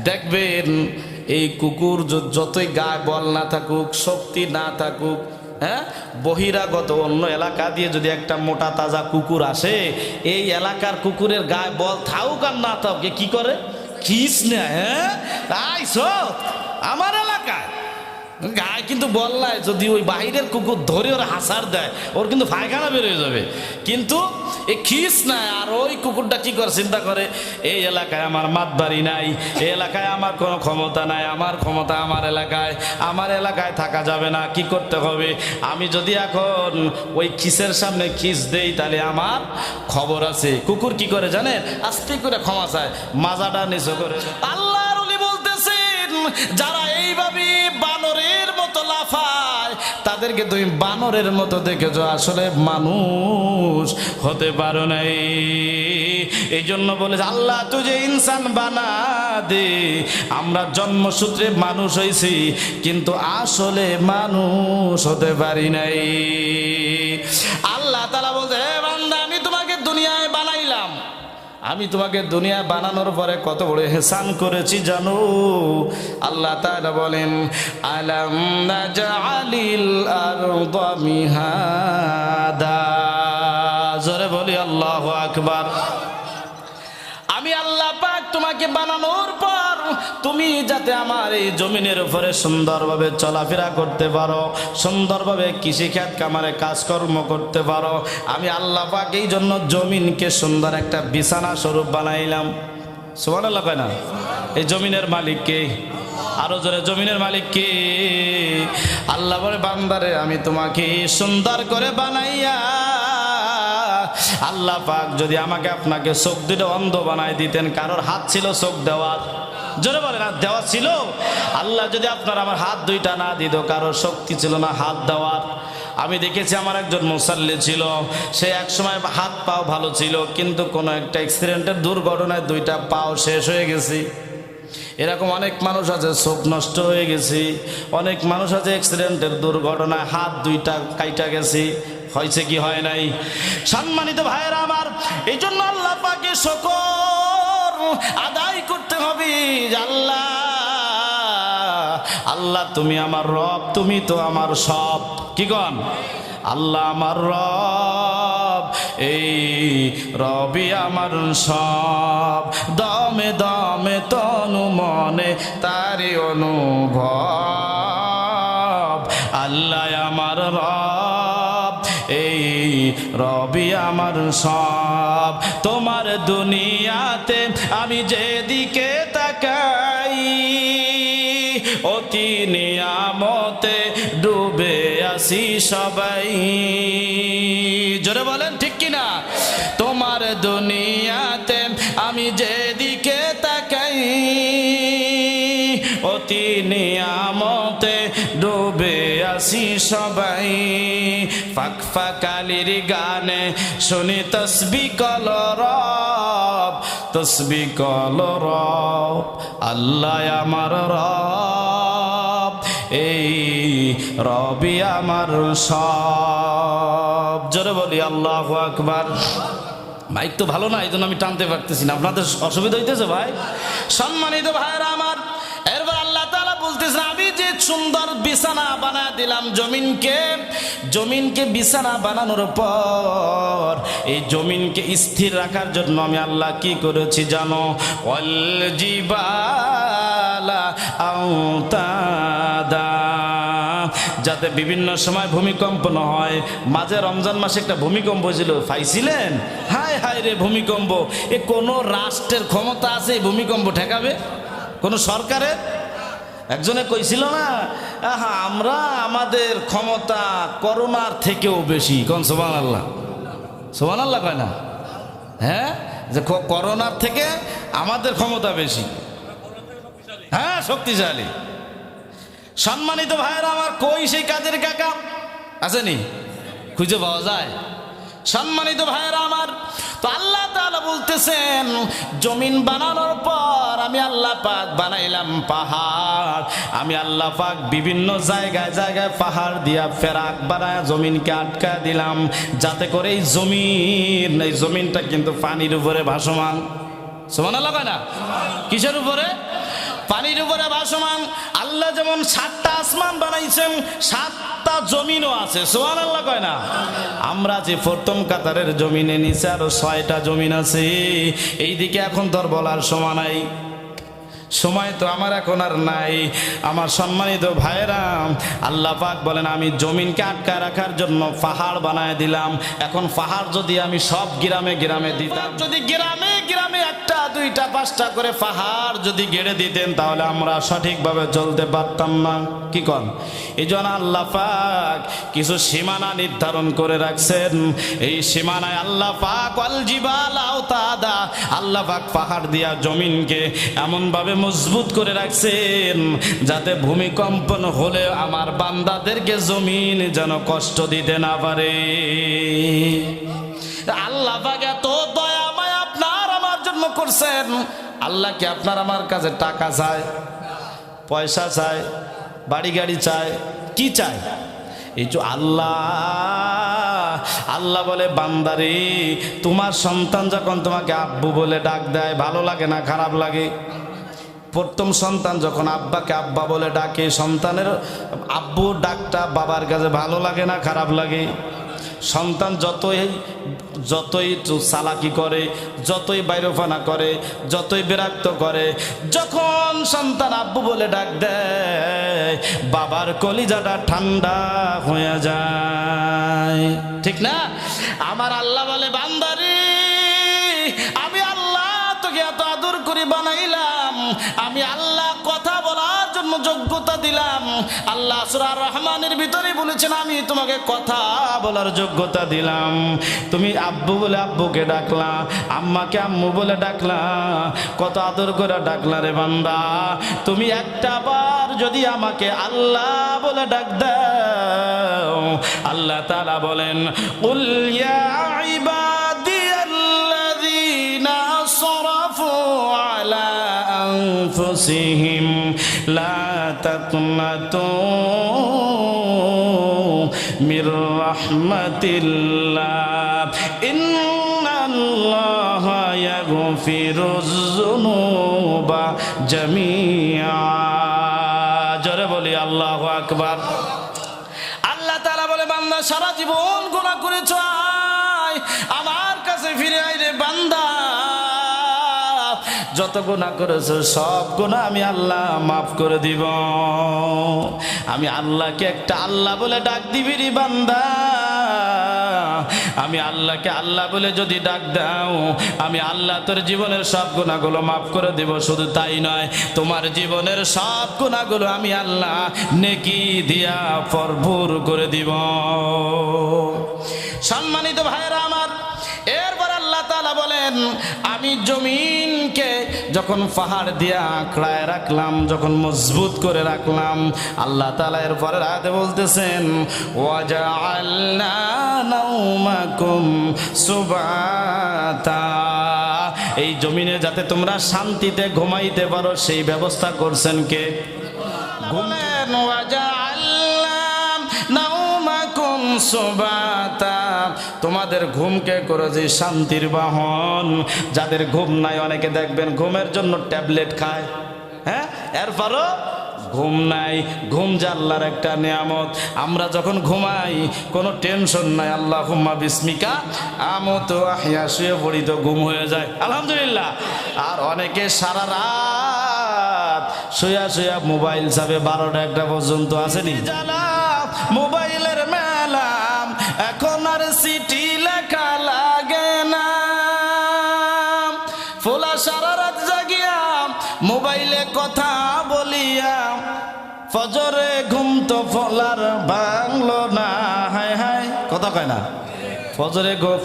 দেখবেন এই কুকুর যতই গায়ে বল না থাকুক, শক্তি না থাকুক, হ্যাঁ, বহিরাগত অন্য এলাকা দিয়ে যদি একটা মোটা তাজা কুকুর আসে, এই এলাকার কুকুরের গায়ে বল থাকুক আর না থাকুক কি করে, খিস নেয়। হ্যাঁ, আইস আমার এলাকায় গায়ে কিন্তু বল নাই, যদি ওই বাইরের কুকুর ধরে ওর হাসার দেয় ওর কিন্তু পায়খানা বের হয়ে যাবে, কিন্তু এই খিস নাই। আর ওই কুকুরটা কি করে চিন্তা করে, এই এলাকায় আমার মাতবাড়ি নাই, এই এলাকায় আমার কোনো ক্ষমতা নাই, আমার ক্ষমতা আমার এলাকায় থাকা যাবে না। কি করতে হবে, আমি যদি এখন ওই খিসের সামনে খিস দেই তাহলে আমার খবর আছে। কুকুর কি করে জানেন, আস্তে করে ক্ষমা চায়, মাজাটা নিচু করে। আল্লাহর ওলি বলতেছেন, যারা এইভাবে বানরের মতো লাফায় তাদেরকে তুমি বানরের মতো দেখেছো, আসলে মানুষ হতে পারো নাই। এই জন্য বলে আল্লাহ তুঝে ইনসান বানা দে, আমরা জন্মসূত্রে মানুষ হয়েছি কিন্তু আসলে মানুষ হতে পারি নাই। আল্লাহ তাআলা বলছে, হে বান্দা, আমি তোমাকে দুনিয়ায় বানাইলাম, আমি তোমাকে দুনিয়া বানানোর পরে কত বড় ইহসান করেছি জানো। আল্লাহ তাআলা বলেন, আলাম নাজআলিল আরদা মিহাদা, জোরে বলি আল্লাহু আকবার। আমি আল্লাহ পাক তোমাকে বানানোর পর তুমি যাতে আমার এই জমিনের উপরে সুন্দরভাবে চলাফেরা করতে পারো, সুন্দরভাবে কৃষিখাত কামারে কাজকর্ম করতে পারো, আমি আল্লাহ পাক এই জন্য জমিনকে সুন্দর একটা বিছানা স্বরূপ বানাইলাম। সুবহানাল্লাহ কয় না? এই জমিনের মালিক কে? আরো জোরে, জমিনের মালিক কে? আল্লাহ বলে, বান্দারে আমি তোমাকে সুন্দর করে বানাইয়া, আল্লাহ পাক যদি আমাকে আপনাকে চোখ দুটো অন্ধ বানাই দিতেন, কারোর হাত ছিল চোখ দেওয়ার, জোরে বলে না, দেওয়া ছিল। আল্লাহ যদি আপনার আমার হাত দুইটা না দিত, কারোর শক্তি ছিল না হাত দেওয়ার। আমি দেখেছি আমার একজন মুসাল্লি ছিল, সে একসময় হাত পাও ভালো ছিল, কিন্তু কোনো একটা অ্যাক্সিডেন্টের দুর্ঘটনায় দুইটা পাও শেষ হয়ে গেছে। এরকম অনেক মানুষ আছে চোখ নষ্ট হয়ে গেছে, অনেক মানুষ আছে অ্যাক্সিডেন্টের দুর্ঘটনায় হাত দুইটা কাইটা গেছে। হয়েছে কি হয় নাই? সম্মানিত ভাইয়েরা আমার, এই জন্য আল্লাহ পাকে শুকর আদায় করতে হবে। আল্লাহ, আল্লাহ তুমি আমার রব, তুমি তো আমার সব। কি কন? আল্লাহ আমার রব, এই রবি আমার সব, দমে দমে তনু মনে তারি অনুভব। আল্লাহ আমার রব, এই রবি আমার সব, তোমার দুনিয়াতে আমি যেদিকে তাকাই অতি নিয়ামতে ডুবে আসি সবাই। জোরে বলেন ঠিক কিনা? তোমার দুনিয়াতে আমি যেদিকে তাকাই অতি নিয়ামতে ডুবে আসি সবাই। ফাঁক ফাঁকালির গানে শুনি তসবি কল রব, তসবি কল রব, আল্লাহ আমার রব, এই রবি আমার সব। জোরে বলি আল্লাহু আকবার। মাইক তো ভালো না, এই জন্য আমি টানতে পারতেছি না, আপনাদের অসুবিধা হইতেছে ভাই। সম্মানিত ভাইরা আমার, এরপর আল্লাহ তাআলা বলতেছেন, আমি যে সুন্দর বিছানা বানা দিলাম জমিনকে, জমিনকে বিছানা বানানোর পর এই জমিনকে স্থির রাখার জন্য আমি আল্লাহ কি করেছি জানো? ওয়াল জিবালা আওতাদা, যাতে বিভিন্ন সময় ভূমিকম্প না হয়। মাঝে রমজান মাসে একটা ভূমিকম্প হয়েছিল, পাইছিলেন? হায় হায় রে ভূমিকম্প! এ কোনো রাষ্ট্রের ক্ষমতা আছে এই ভূমিকম্প ঠেকাবে? কোনো সরকারের? একজনে কইছিল না, আহা আমরা আমাদের ক্ষমতা করোনার থেকেও বেশি। কোন সুবহানাল্লাহ? সুবহানাল্লাহ কয় না? হ্যাঁ, যে করোনার থেকে আমাদের ক্ষমতা বেশি, হ্যাঁ শক্তিশালী। সম্মানিত ভাইয়েরা আমার, কই সেই কাদের কাকা আসেনি? খুঁজে পাওয়া যায়? সম্মানিত ভাইয়েরা আমার, তো আল্লাহ তাআলা বলতেছেন, জমিন বানানোর পর আমি আল্লাহ পাক বানাইলাম পাহাড়। আমি আল্লাহ পাক বিভিন্ন জায়গায় জায়গায় পাহাড় দিয়া ফেরাক বানায় জমিনকে আটকা দিলাম, যাতে করে এই জমিনটা কিন্তু পানির উপরে ভাসমান। সুবহানাল্লাহ কয় না? কিসের উপরে? পানির উপরে ভাসমান। আল্লাহ যেমন 7টা আসমান বানাইছেন, 7 7টা জমিনও আছে, সুবহানাল্লাহ কয় না? আমরা যে প্রথম কাতারের জমিনে নিচে আরো 6টা জমিন আছে। এইদিকে এখন তোর বলার সময় নাই, সময় তো আমার এখন আর নাই। আমার সম্মানিত ভাইরাম, আল্লাহ পাক বলেন আমি জমিনকে আটকায় রাখার জন্য পাহাড় বানায় দিলাম। এখন পাহাড় যদি আমি সব গ্রামে গ্রামে দিতাম, যদি গ্রামে গ্রামে 1টা 2টা 5টা করে পাহাড় যদি গেড়ে দিতেন, তাহলে আমরা সঠিকভাবে চলতে পারতাম না। কি কন? এই জন্য আল্লাহ পাক কিছু সীমানা নির্ধারণ করে রাখছেন। এই সীমানায় আল্লাহ পাক ওয়াল জিবাল আওতাদা, আল্লাহ পাক পাহাড় দিয়া জমিনকে এমন ভাবে মজবুত করে রাখছেন যাতে ভূমিকম্পন হলে আমার বান্দাদেরকে জমিন যেন কষ্ট দিতে না পারে। আল্লাহ পাক এত দয়া মায়া আপনার আমার জন্য করছেন। আল্লাহ কি আপনার আমার কাছে টাকা চায়, পয়সা চায়, বাড়ি গাড়ি চায়? কি চায়? এই যে আল্লাহ বলে বান্দারে, তোমার সন্তান যখন তোমাকে আব্বু বলে ডাক দেয়, ভালো লাগে না খারাপ লাগে? প্রথম সন্তান যখন আব্বাকে আব্বা বলে ডাকে, সন্তানের আব্বু ডাকটা বাবার কাছে ভালো লাগে না খারাপ লাগে? সন্তান যতই চালাকি করে, যতই বাইরোফানা করে, যতই বিরক্ত করে, যখন সন্তান আব্বু বলে ডাক দেয়, বাবার কলিজাটা ঠান্ডা হয়ে যায়, ঠিক না? আমার আল্লাহ বলে বান্দারে, আমি আল্লাহ তোকে এত আদর করে বানাইলাম, আমি আল্লাহ কথা বলার জন্য যোগ্যতা দিলাম। আল্লাহ সূরা রহমানের ভিতরে বলেছেন আমি তোমাকে কথা বলার যোগ্যতা দিলাম। তুমি আব্বু বলে আব্বুকে ডাকলা, আম্মাকে আম্মু বলে ডাকলা, কত আদর করে ডাকলা রে বান্দা। তুমি একটা বার যদি আমাকে আল্লাহ বলে ডাক দাও, আল্লাহ তাআলা বলেন কুল ইয়া ইবাদিয়াল্লাযীনা আসরাফু আলা আনফুসিহিম লা তাকনাতু মির রাহমাতিল্লাহ ইন্নাল্লাহা ইয়াগফিরুয যুনুবা জামিআ। জোরে বলি আল্লাহু আকবার। আল্লাহ তাআলা বলে বান্দা সারা জীবন গুনাহ করেছো, আয় আমার কাছে ফিরে আয় রে বান্দা। যত গুনাহ করেছো সব গুনাহ আমি আল্লাহ মাফ করে দিব। আমি আল্লাহকে একটা আল্লাহ বলে ডাক দিবি রে বান্দা। আমি আল্লাহকে আল্লাহ বলে যদি ডাক দাও, আমি আল্লাহ তোর জীবনের সব গুনাহগুলো মাফ করে দেব। শুধু তাই নয়, তোমার জীবনের সব গুনাহগুলো আমি আল্লাহ নেকি দিয়া ভরপুর করে দিব। সম্মানিত ভাইরা আমার, এরপর আল্লাহ তাআলা বলেন আমি জমিনকে যখন পাহাড় দিয়া আঁকড়ায় রাখলাম, যখন মজবুত করে রাখলাম, আল্লাহ তাআলা এরপরে আয়াতে বলতেছেন ওয়াজআলনা নাওমাকুম সুবাতা, এই জমিনে যাতে তোমরা শান্তিতে ঘুমাইতে পারো সেই ব্যবস্থা করছেন কে? ঘুমেন ওয়াজআলনা নাওমাকুম সুবাতা, তোমাদের ঘুমকে করেছি শান্তির বাহন। যাদের ঘুম নাই, অনেকে দেখবেন ঘুমের জন্য ট্যাবলেট খায়, হ্যাঁ, এরপরও ঘুম নাই। ঘুম যে আল্লাহর একটা নিয়ামত। আমরা যখন ঘুমাই কোনো টেনশন নাই, আল্লাহুম্মা বিসমিকা আমুতু আহইয়া, শুয়ে পড়ি তো ঘুম হয়ে যায়, আলহামদুলিল্লাহ। আর অনেকে সারা রাত শুয়া শুয়া মোবাইল চাপে 12টা 1টা পর্যন্ত, আসেনি? মোবাইলের মেলা, এখন আর চিঠি লেখা লাগে না। ফোলা সারা রাত জাগিয়া মোবাইলে কথা বলিয়া, ফজরে ঘুম তো ফলার ভাঙলো না। হায় হায়, কথা কয় না?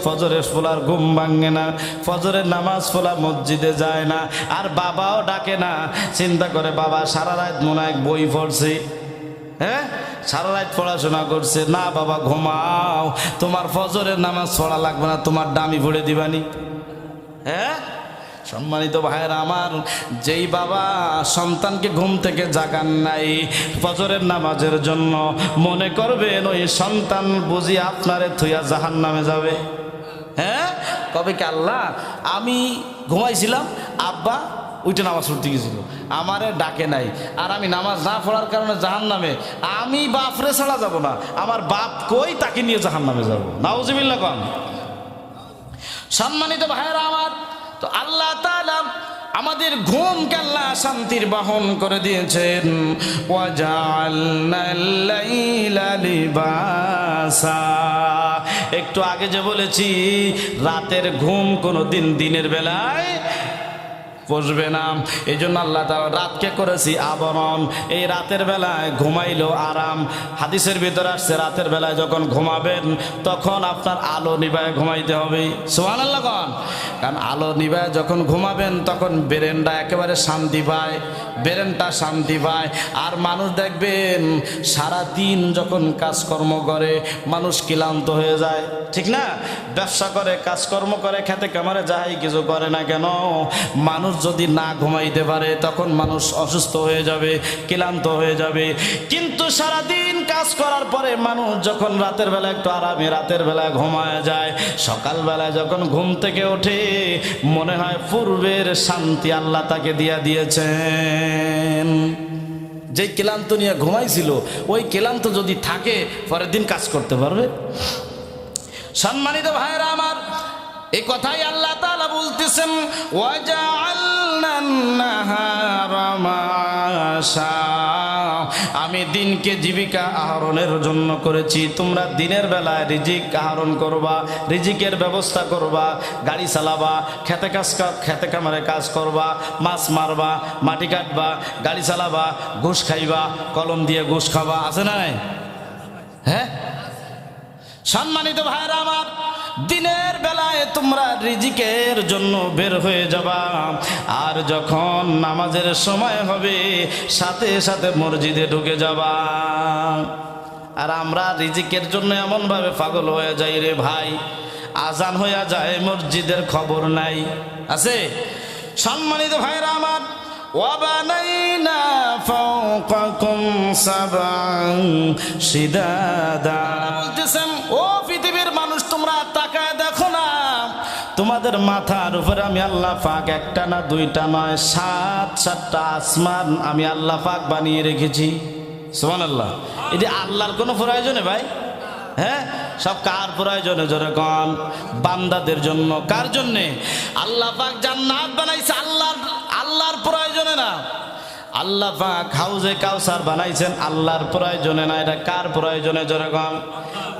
ফজরে ফোলার ঘুম ভাঙে না, ফজরের নামাজ ফোলা মসজিদে যায় না, আর বাবাও ডাকে না। চিন্তা করে বাবা সারা রাত মনে হয় বই পড়ছে, হ্যাঁ, সারা রাত পড়াশোনা করছে। না বাবা ঘুমাও, তোমার ফজরের নামাজ পড়া লাগবে না, তোমার দামি পড়ে দিবানি। হ্যাঁ, সম্মানিত ভাইয়েরা আমার, যেই বাবা সন্তানকে ঘুম থেকে জাগান নাই ফজরের নামাজের জন্য, মনে করবেন ওই সন্তান বুঝি আপনারে থুইয়া জাহান্নামে যাবে। হ্যাঁ, কবে কি আল্লাহ আমি ঘুমাইছিলাম, আব্বা ওইটা নামাজ পড়তে গেছিল, আমারে ডাকে নাই, আর আমি নামাজ না পড়ার কারণে জাহান্নামে, আমি বাপরে ছাড়া যাব না, আমার বাপ কই তাকে নিয়ে জাহান্নামে যাব। নাউজুবিল্লাহ কোন। সম্মানিত ভাইয়েরা আমার, তো আল্লাহ তাআলা আমাদের ঘুমকে আল্লাহ শান্তির বাহন করে দিয়েছেন। ওয়াজআলনাল লাইলা লিবাসা, একটু আগে যে বলেছি রাতের ঘুম কোনোদিন দিনের বেলায় বসবে না, এই জন্য আল্লাহ তাআলা রাতকে করেছি আবরণ। এই রাতের বেলায় ঘুমাইলো আরাম। হাদিসের ভিতরে আসছে রাতের বেলায় যখন ঘুমাবেন তখন আপনার আলো নিভায় ঘুমাইতে হবে। সুবহানাল্লাহ কোন। কারণ আলো নিভায় যখন ঘুমাবেন তখন ব্রেনটা একেবারে শান্তি পায়, ব্রেনটা শান্তি পায়। আর মানুষ দেখবেন সারা দিন যখন কাজকর্ম করে মানুষ ক্লান্ত হয়ে যায়, ঠিক না? ব্যবসা করে, কাজকর্ম করে, খেতে কামারে যাই কিছু করে না কেন, মানুষ যদি না ঘুমাইতে পারে তখন মানুষ অসুস্থ হয়ে যাবে, ক্লান্ত হয়ে যাবে। কিন্তু সারাদিন কাজ করার পরে মানুষ যখন রাতের বেলা একটু আরামে রাতের বেলায় ঘুমায় যায়, সকালবেলায় যখন ঘুম থেকে ওঠে মনে হয় পূর্বের শান্তি আল্লাহ তাকে দিয়া দিয়েছেন। যে ক্লান্ত নিয়ে ঘুমাইছিল ওই ক্লান্ত যদি থাকে পরের দিন কাজ করতে পারবে। সম্মানিত ভাইরা আমার, এই কথাই আল্লাহ তাআলা বলতেছেন, ওয়াজআলনান নাহারা মাআশা, আমি দিনকে জীবিকা আহরণের জন্য করেছি। তোমরা দিনের বেলায় রিজিক আহরণ করবা, রিজিকের ব্যবস্থা করবা, গাড়ি চালাবা, খেতে কামারে কাজ করবা, মাছ মারবা, মাটি কাটবা, গাড়ি চালাবা, ঘুষ খাইবা, কলম দিয়ে ঘুষ খাবা, আছে না নাই? হ্যাঁ সম্মানিত ভাইরা আমার, দিনের বেলায় তোমরা রিজিকের জন্য বের হয়ে যাবা, আর যখন নামাজের সময় হবে সাথে সাথে মসজিদে ঢুকে যাবা। আর আমরা রিজিকের জন্য এমন ভাবে পাগল হয়ে যাই রে ভাই, আজান হয়ে যায় মসজিদের খবর নাই, আছে? সম্মানিত ভাইরা আমার, وَبَنَيْنَا فَوْقَكُمْ سَبْعًا شِدَادًا, বলতেছেন ও পৃথিবীর মানুষ তোমরা তাকায় দেখো না, তোমাদের মাথার উপরে আমি আল্লাহ পাক একটা না দুইটা নয় 7-7টা আসমান আমি আল্লাহ পাক বানিয়ে রেখেছি। সুবহানাল্লাহ। এটি আল্লাহর কোনো প্রয়োজনে ভাই? হ্যাঁ, সব কার প্রয়োজনে? জোরে কোন। বান্দাদের জন্য। কার জন্যে? আল্লাহ পাক জান্নাত বানাইছে আল্লাহর প্রয়োজনে না। আল্লাহ পাক হাউজে কাউসার বানাইছেন আল্লাহর প্রয়োজনে না। এটা কার প্রয়োজনে? জোরে কোন।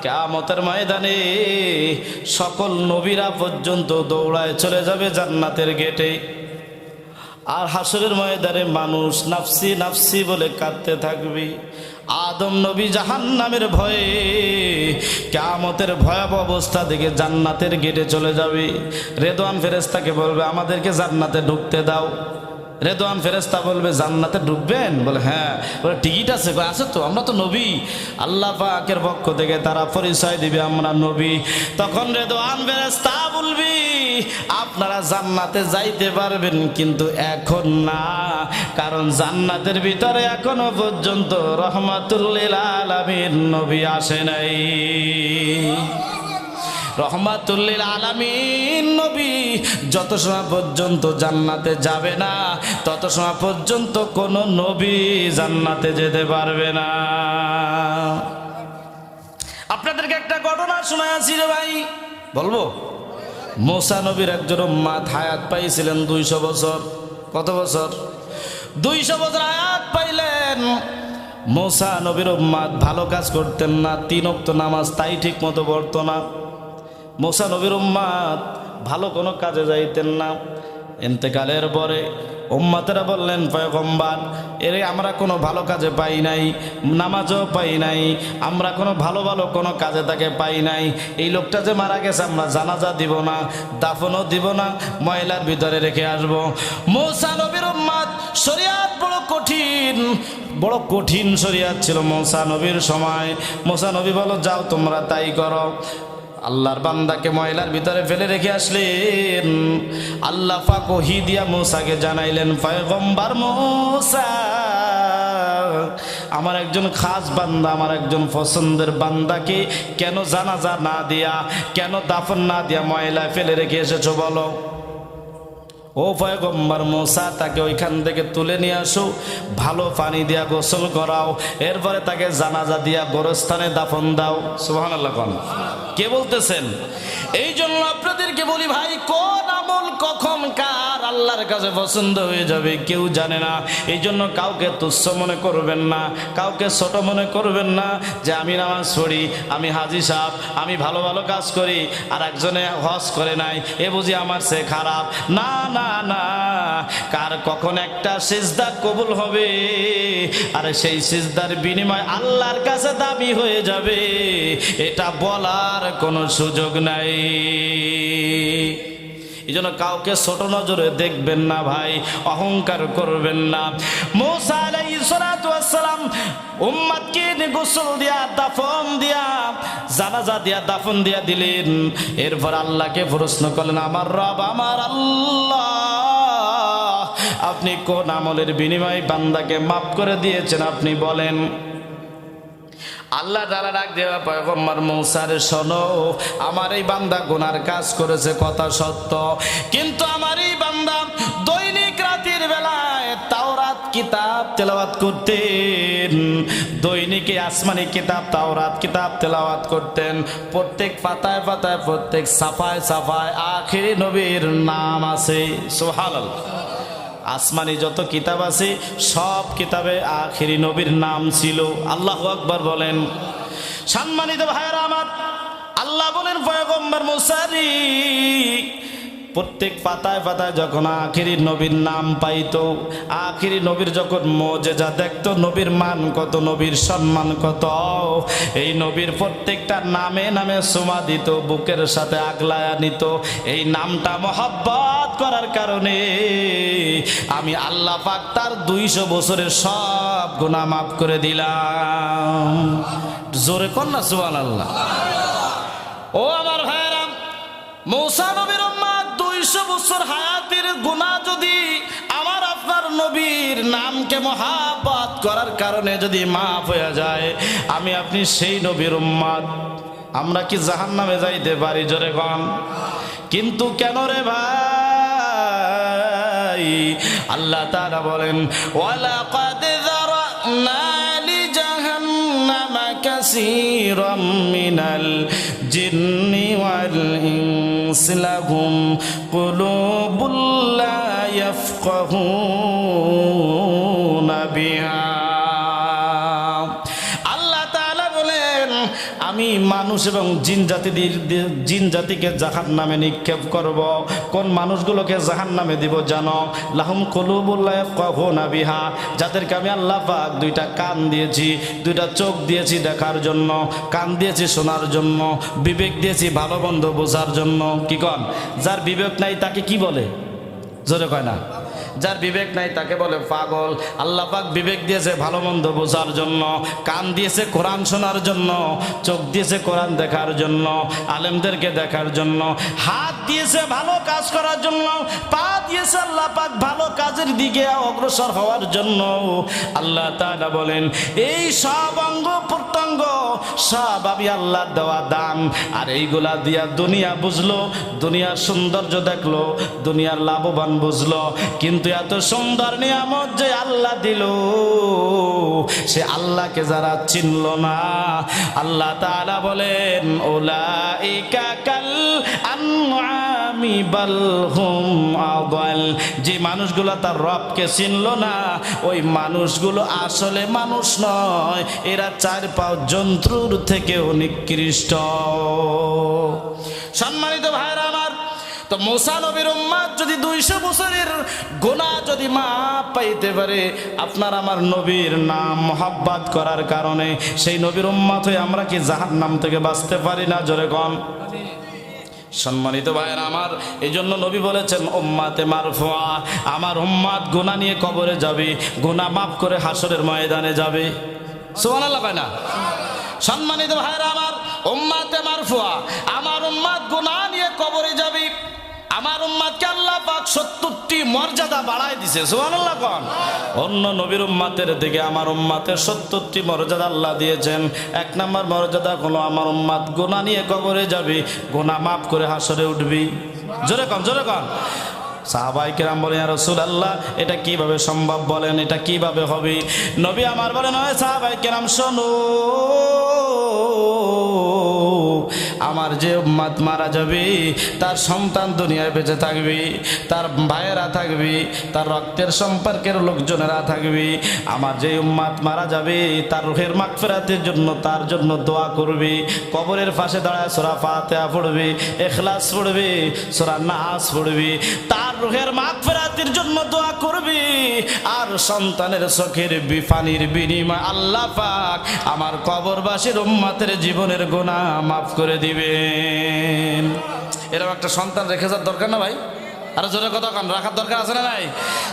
কিয়ামতের ময়দানে সকল নবীরা পর্যন্ত দৌড়ায় চলে যাবে জান্নাতের গেটে, আর হাসরের ময়দানে মানুষ নাফসি নাফসি বলে কাঁদতে থাকবে। আদম নবী জাহান্নামের ভয়ে কিয়ামতের ভয়াবহ অবস্থা দেখে জান্নাতের গেটে চলে যাবে। রেদওয়ান ফেরেশতাকে বলবে আমাদেরকে জান্নাতে ঢুকতে দাও। রেদওয়ান ফেরেশতা বলবে জান্নাতে ঢুকবেন? বলে হ্যাঁ। বলে টিকিট আছে? আছে তো, আমরা তো নবী। আল্লাহ পাকের পক্ষ থেকে তারা পরিচয় দিবে আমরা নবী। তখন রেদওয়ান ফেরেশতা বলবি আপনারা জান্নাতে যাইতে পারবেন কিন্তু এখন না, কারণ জান্নাতের ভিতরে এখনো পর্যন্ত রহমাতুল লিল আলামিন নবী আসে নাই। রহমাতুল লিল আলামিন নবী যত সময় পর্যন্ত জান্নাতে যাবে না তত সময় পর্যন্ত কোন নবী জান্নাতে যেতে পারবে না। আপনাদেরকে একটা ঘটনা শোনাচ্ছি রে ভাই, বলবো? মুসা নবীর একজন উম্মত হায়াত পাইছিলেন 200 বছর। কত বছর? 200 বছর হায়াত পাইলেন। মুসা নবীর উম্মত ভালো কাজ করতেন না, 3 ওয়াক্ত নামাজ তাই ঠিক মতো পড়তো না। মুসা নবীর উম্মত ভালো কোনো কাজে যাইতেন না। ইন্তেকালের পরে উম্মতেরা বললেন পয়গম্বর, এরে আমরা কোনো ভালো কাজে পাই নাই, নামাজও পাই নাই, আমরা কোনো ভালো কোনো কাজে তাকে পাই নাই। এই লোকটা যে মারা গেছে আমরা জানাজা দিব না, দাফনও দিব না, ময়লার ভিতরে রেখে আসবো। মুসা নবীর উম্মত শরিয়াত বড় কঠিন শরিয়াত ছিল মুসা নবীর সময়। মুসা নবী বলো যাও তোমরা তাই করো। আল্লাহর বান্দাকে ময়লার ভিতরে ফেলে রেখে আসলেন। আল্লাহ পাক ওহী দিয়া মুসাকে জানাইলেন পয়গম্বর মুসা, আমার একজন খাস বান্দা, আমার একজন পছন্দের বান্দাকে কেন জানাজা না দিয়া, কেন দাফন না দিয়া ময়লায় ফেলে রেখে এসেছো বলো? ও পয়গম্বর মুসা, তাকে ওইখান থেকে তুলে নিয়ে আসো, ভালো পানি দিয়া গোসল করাও, এরপরে তাকে জানাজা দিয়া গোরস্থানে দাফন দাও। সুবহানাল্লাহ। কোন কে বলতেছেন? এই জন্য আপনাদেরকে বলি ভাই, কোন আমল কখন কার আল্লাহর কাছে পছন্দ হয়ে যাবে কেউ জানে না। এই জন্য কাউকে তুচ্ছ মনে করবেন না, কাউকে ছোট মনে করবেন না যে আমি নামাজ পড়ি, আমি হাজি সাহেব, আমি ভালো ভালো কাজ করি, আর একজনে হজ করে নাই, এ বুঝি আমার সে খারাপ। না না না, কার কখন একটা সিজদা কবুল হবে আর সেই সিজদার বিনিময় আল্লাহর কাছে দাবি হয়ে যাবে, এটা বলার কোনো সুযোগ নাই। এই জন্য কাউকে ছোট নজরে দেখবেন না ভাই, অহংকার করবেন না। মুসা আলাইহিস সালাতু ওয়াস সালাম উম্মতকে গোসল দিয়া, দাফন দিয়া, জানাজা দিয়া, দাফন দিয়া দিলেন। এরপর আল্লাহকে প্রশ্ন করলেন, আমার রব, আমার আল্লাহ, আপনি কোন আমলের বিনিময়ে বান্দাকে মাফ করে দিয়েছেন আপনি বলেন। আল্লাহ তাআলা ডাক দেওয়া পয়গম্বর মুসা, রে শোনো, আমার এই বান্দা গুনার কাজ করেছে, কথা সত্য, কিন্তু আমার এই বান্দা দৈনিক রাতের বেলায় তাওরাত কিতাব তেলাওয়াত করতেন, দৈনিকে আসমানি কিতাব তাওরাত কিতাব তেলাওয়াত করতেন। প্রত্যেক পাতায় পাতায়, প্রত্যেক সাফায় সাফায় আখিরি নবীর নাম আছে। সুবহানাল্লাহ। আসমানি যত কিতাব আছে সব কিতাবে আখিরি নবীর নাম ছিল। আল্লাহু আকবার বলেন। সম্মানিত ভাইরা আমার, আল্লাহ বলেন পয়গম্বর মুসা রে, প্রত্যেক পাতায় পাতায় যখন আখিরি নবীর নাম পাইতো, আখিরি নবীর যখন মুজিজা দেখতো, নবীর মান কত, নবীর সম্মান কত, এই নবীর প্রত্যেকটা নামে নামে সুমা দিত, বুকের সাথে আগলায়া নিত। এই নামটা মহব্বত করার কারণে আমি আল্লাহ পাক তার 200 বছরের সব গুনাহ মাফ করে দিলাম। জোরে কর না সুবহানাল্লাহ। ও আমার ভাইরা, মুসা নবীর উম্মত 200 বছর হায়াতের গুনাহ যদি আমার আপনার নবীর নামকে মহব্বত করার কারণে যদি মাফ হয়ে যায়, আমি আপনি সেই নবীর উম্মত, আমরা কি জাহান্নামে যাইতে পারি? জোরে কন। কিন্তু কেন রে ভাই? আল্লাহ তাআলা বলেন, ওয়ালাকাদ যারানা লিজাহান্নামা কাসীরাম মিনাল জিন্নি ওয়াল ইনসি লাহুম কুলুবুল লা ইয়াফকাহুনা বিহা। আমি মানুষ এবং জিন জাতিকে জাহান্নামে নিক্ষেপ করব। কোন মানুষগুলোকে জাহান্নামে দিব জানো? লাহুম কুলুবুল লা ইয়াফকাহুনা বিহা, যাদেরকে আমি আল্লাহ পাক 2টা কান দিয়েছি, 2টা চোখ দিয়েছি দেখার জন্য, কান দিয়েছি শোনার জন্য, বিবেক দিয়েছি ভালো মন্দ বোঝার জন্য। কি কন? যার বিবেক নাই তাকে কি বলে? জোরে কয় না। যার বিবেক নাই তাকে বলে পাগল। আল্লাহ পাক বিবেক দিয়েছে ভালো মন্দ বোঝার জন্য, কান দিয়েছে কোরআন শোনার জন্য, চোখ দিয়েছে কোরআন দেখার জন্য, আলেমদেরকে দেখার জন্য, হাত দিয়েছে ভালো কাজ করার জন্য, পা দিয়েছে আল্লাহ পাক ভালো কাজের দিকে অগ্রসর হওয়ার জন্য। আল্লাহ তাআলা বলেন, এই সব অঙ্গ প্রত্যঙ্গ সব আমি আল্লাহ দেওয়া দান। আর এইগুলা দিয়া দুনিয়া বুঝলো, দুনিয়ার সৌন্দর্য দেখলো, দুনিয়ার লাভবান বুঝলো, কিন্তু এত সুন্দর নিয়ামত যে আল্লাহ দিল, সে আল্লাহকে যারা চিনল না, আল্লাহ তাআলা বলেন, উলাইকা কাল আনআমি বাল হুম আদাল। যে মানুষগুলো তার রবকে চিনল না, ওই মানুষগুলো আসলে মানুষ নয়, এরা 4 পাও জন্তুর থেকেও নিকৃষ্ট। সম্মানিত ভাইরা আমার, তো মুসা নবীর উম্মত যদি 200 বছরের গুনাহ যদি মাপ পাইতে পারে, আপনার আমার নবীর নাম মহব্বত করার কারণে, সেই নবীর উম্মত হয়ে আমরা কি জাহান্নাম থেকে বাঁচতে পারি না? জোরে কন। সম্মানিত ভাইয়েরা আমার, এই জন্য নবী বলেছেন, উম্মাতে মারফুয়া, আমার উম্মত গুনাহ নিয়ে কবরে যাবে, গুনাহ মাফ করে হাসরের ময়দানে যাবে। সুবহানাল্লাহ কয় না? সম্মানিত ভাইয়েরা আমার, উম্মাতে মারফুয়া, আমার উম্মত গুনাহ নিয়ে কবরে যাবে, আমার উম্মতকে আল্লাহ পাক 70টি মর্যাদা বাড়ায় দিয়েছে। সুবহানাল্লাহ কোন? অন্য নবীর উম্মতের দিকে আমার উম্মতের 70টি মর্যাদা আল্লাহ দিয়েছেন। 1 নম্বর মর্যাদা হলো আমার উম্মত গুনাহ নিয়ে কবরে যাবে, গুনাহ মাফ করে হাসরে উঠবি। জোরে কোন, জোরে কোন। সাহাবায়ে কেরাম বলেন, ইয়া রাসূলুল্লাহ, এটা কিভাবে সম্ভব বলেন, এটা কিভাবে হবে? নবী আমার বলেন, ওই সাহাবায়ে কেরাম শোনো, আমার যে উম্মত মারা যাবে তার সন্তান দুনিয়ায় বেঁচে থাকবে, তার ভাইয়েরা থাকবে, তার রক্তের সম্পর্কের লোকজনেরা থাকবে। আমার যে উম্মত মারা যাবে তার রূহের মাগফিরাতের জন্য তার জন্য দোয়া করবে, কবরের পাশে দাঁড়ায় সূরা ফাতিহা পড়বে, ইখলাস পড়বে, সূরা নাস পড়বে, তার রূহের মাগফিরাতের জন্য দোয়া করবে। আর সন্তানের চোখের পানির বিনিময় আল্লাহ পাক আমার কবরবাসীর উম্মতের জীবনের গুনাহ মাফ করে দিবেন। এরকম একটা সন্তান রেখে যাওয়ার দরকার না ভাই? আরো জোরে কথা কান, রাখার দরকার আছে না নাই?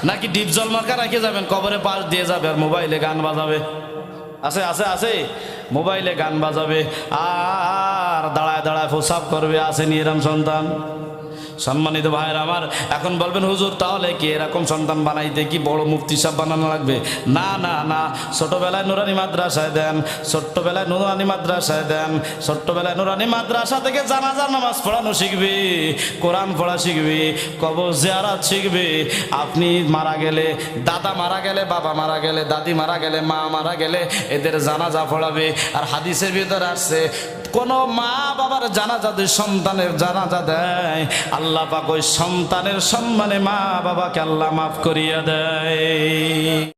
নাকি ডিপ জল মার্কা রেখে যাবেন, কবরে পাশ দিয়ে যাবে আর মোবাইলে গান বাজাবে? আছে আছে আছে, মোবাইলে গান বাজাবে আর দাঁড়ায় দাঁড়ায় প্রসাব করবে। আসেনি এরকম সন্তান? সম্মানিত ভাইয়ের আমার, এখন বলবেন হুজুর তাহলে কি এরকম সন্তান বানাইতে কি বড় মুফতি সাহেব বানানো লাগবে? না না না, ছোটবেলায় নুরানি মাদ্রাসায় দেন, ছোট্টবেলায় নুরানি মাদ্রাসায় দেন, ছোট্টবেলায় নুরানি মাদ্রাসা থেকে জানাজার নামাজ পড়ানো শিখবে, কোরআন পড়া শিখবে, কবর জিয়ারত শিখবে। আপনি মারা গেলে, দাদা মারা গেলে, বাবা মারা গেলে, দাদি মারা গেলে, মা মারা গেলে এদের জানাজা পড়াবে। আর হাদিসের ভিতরে আসছে, কোন মা বাবার জানাজা যদি সন্তানের জানাজা দেয়, আল্লাহ পাক ওই সন্তানের সম্মানে মা বাবাকে আল্লাহ মাফ করিয়া দেয়।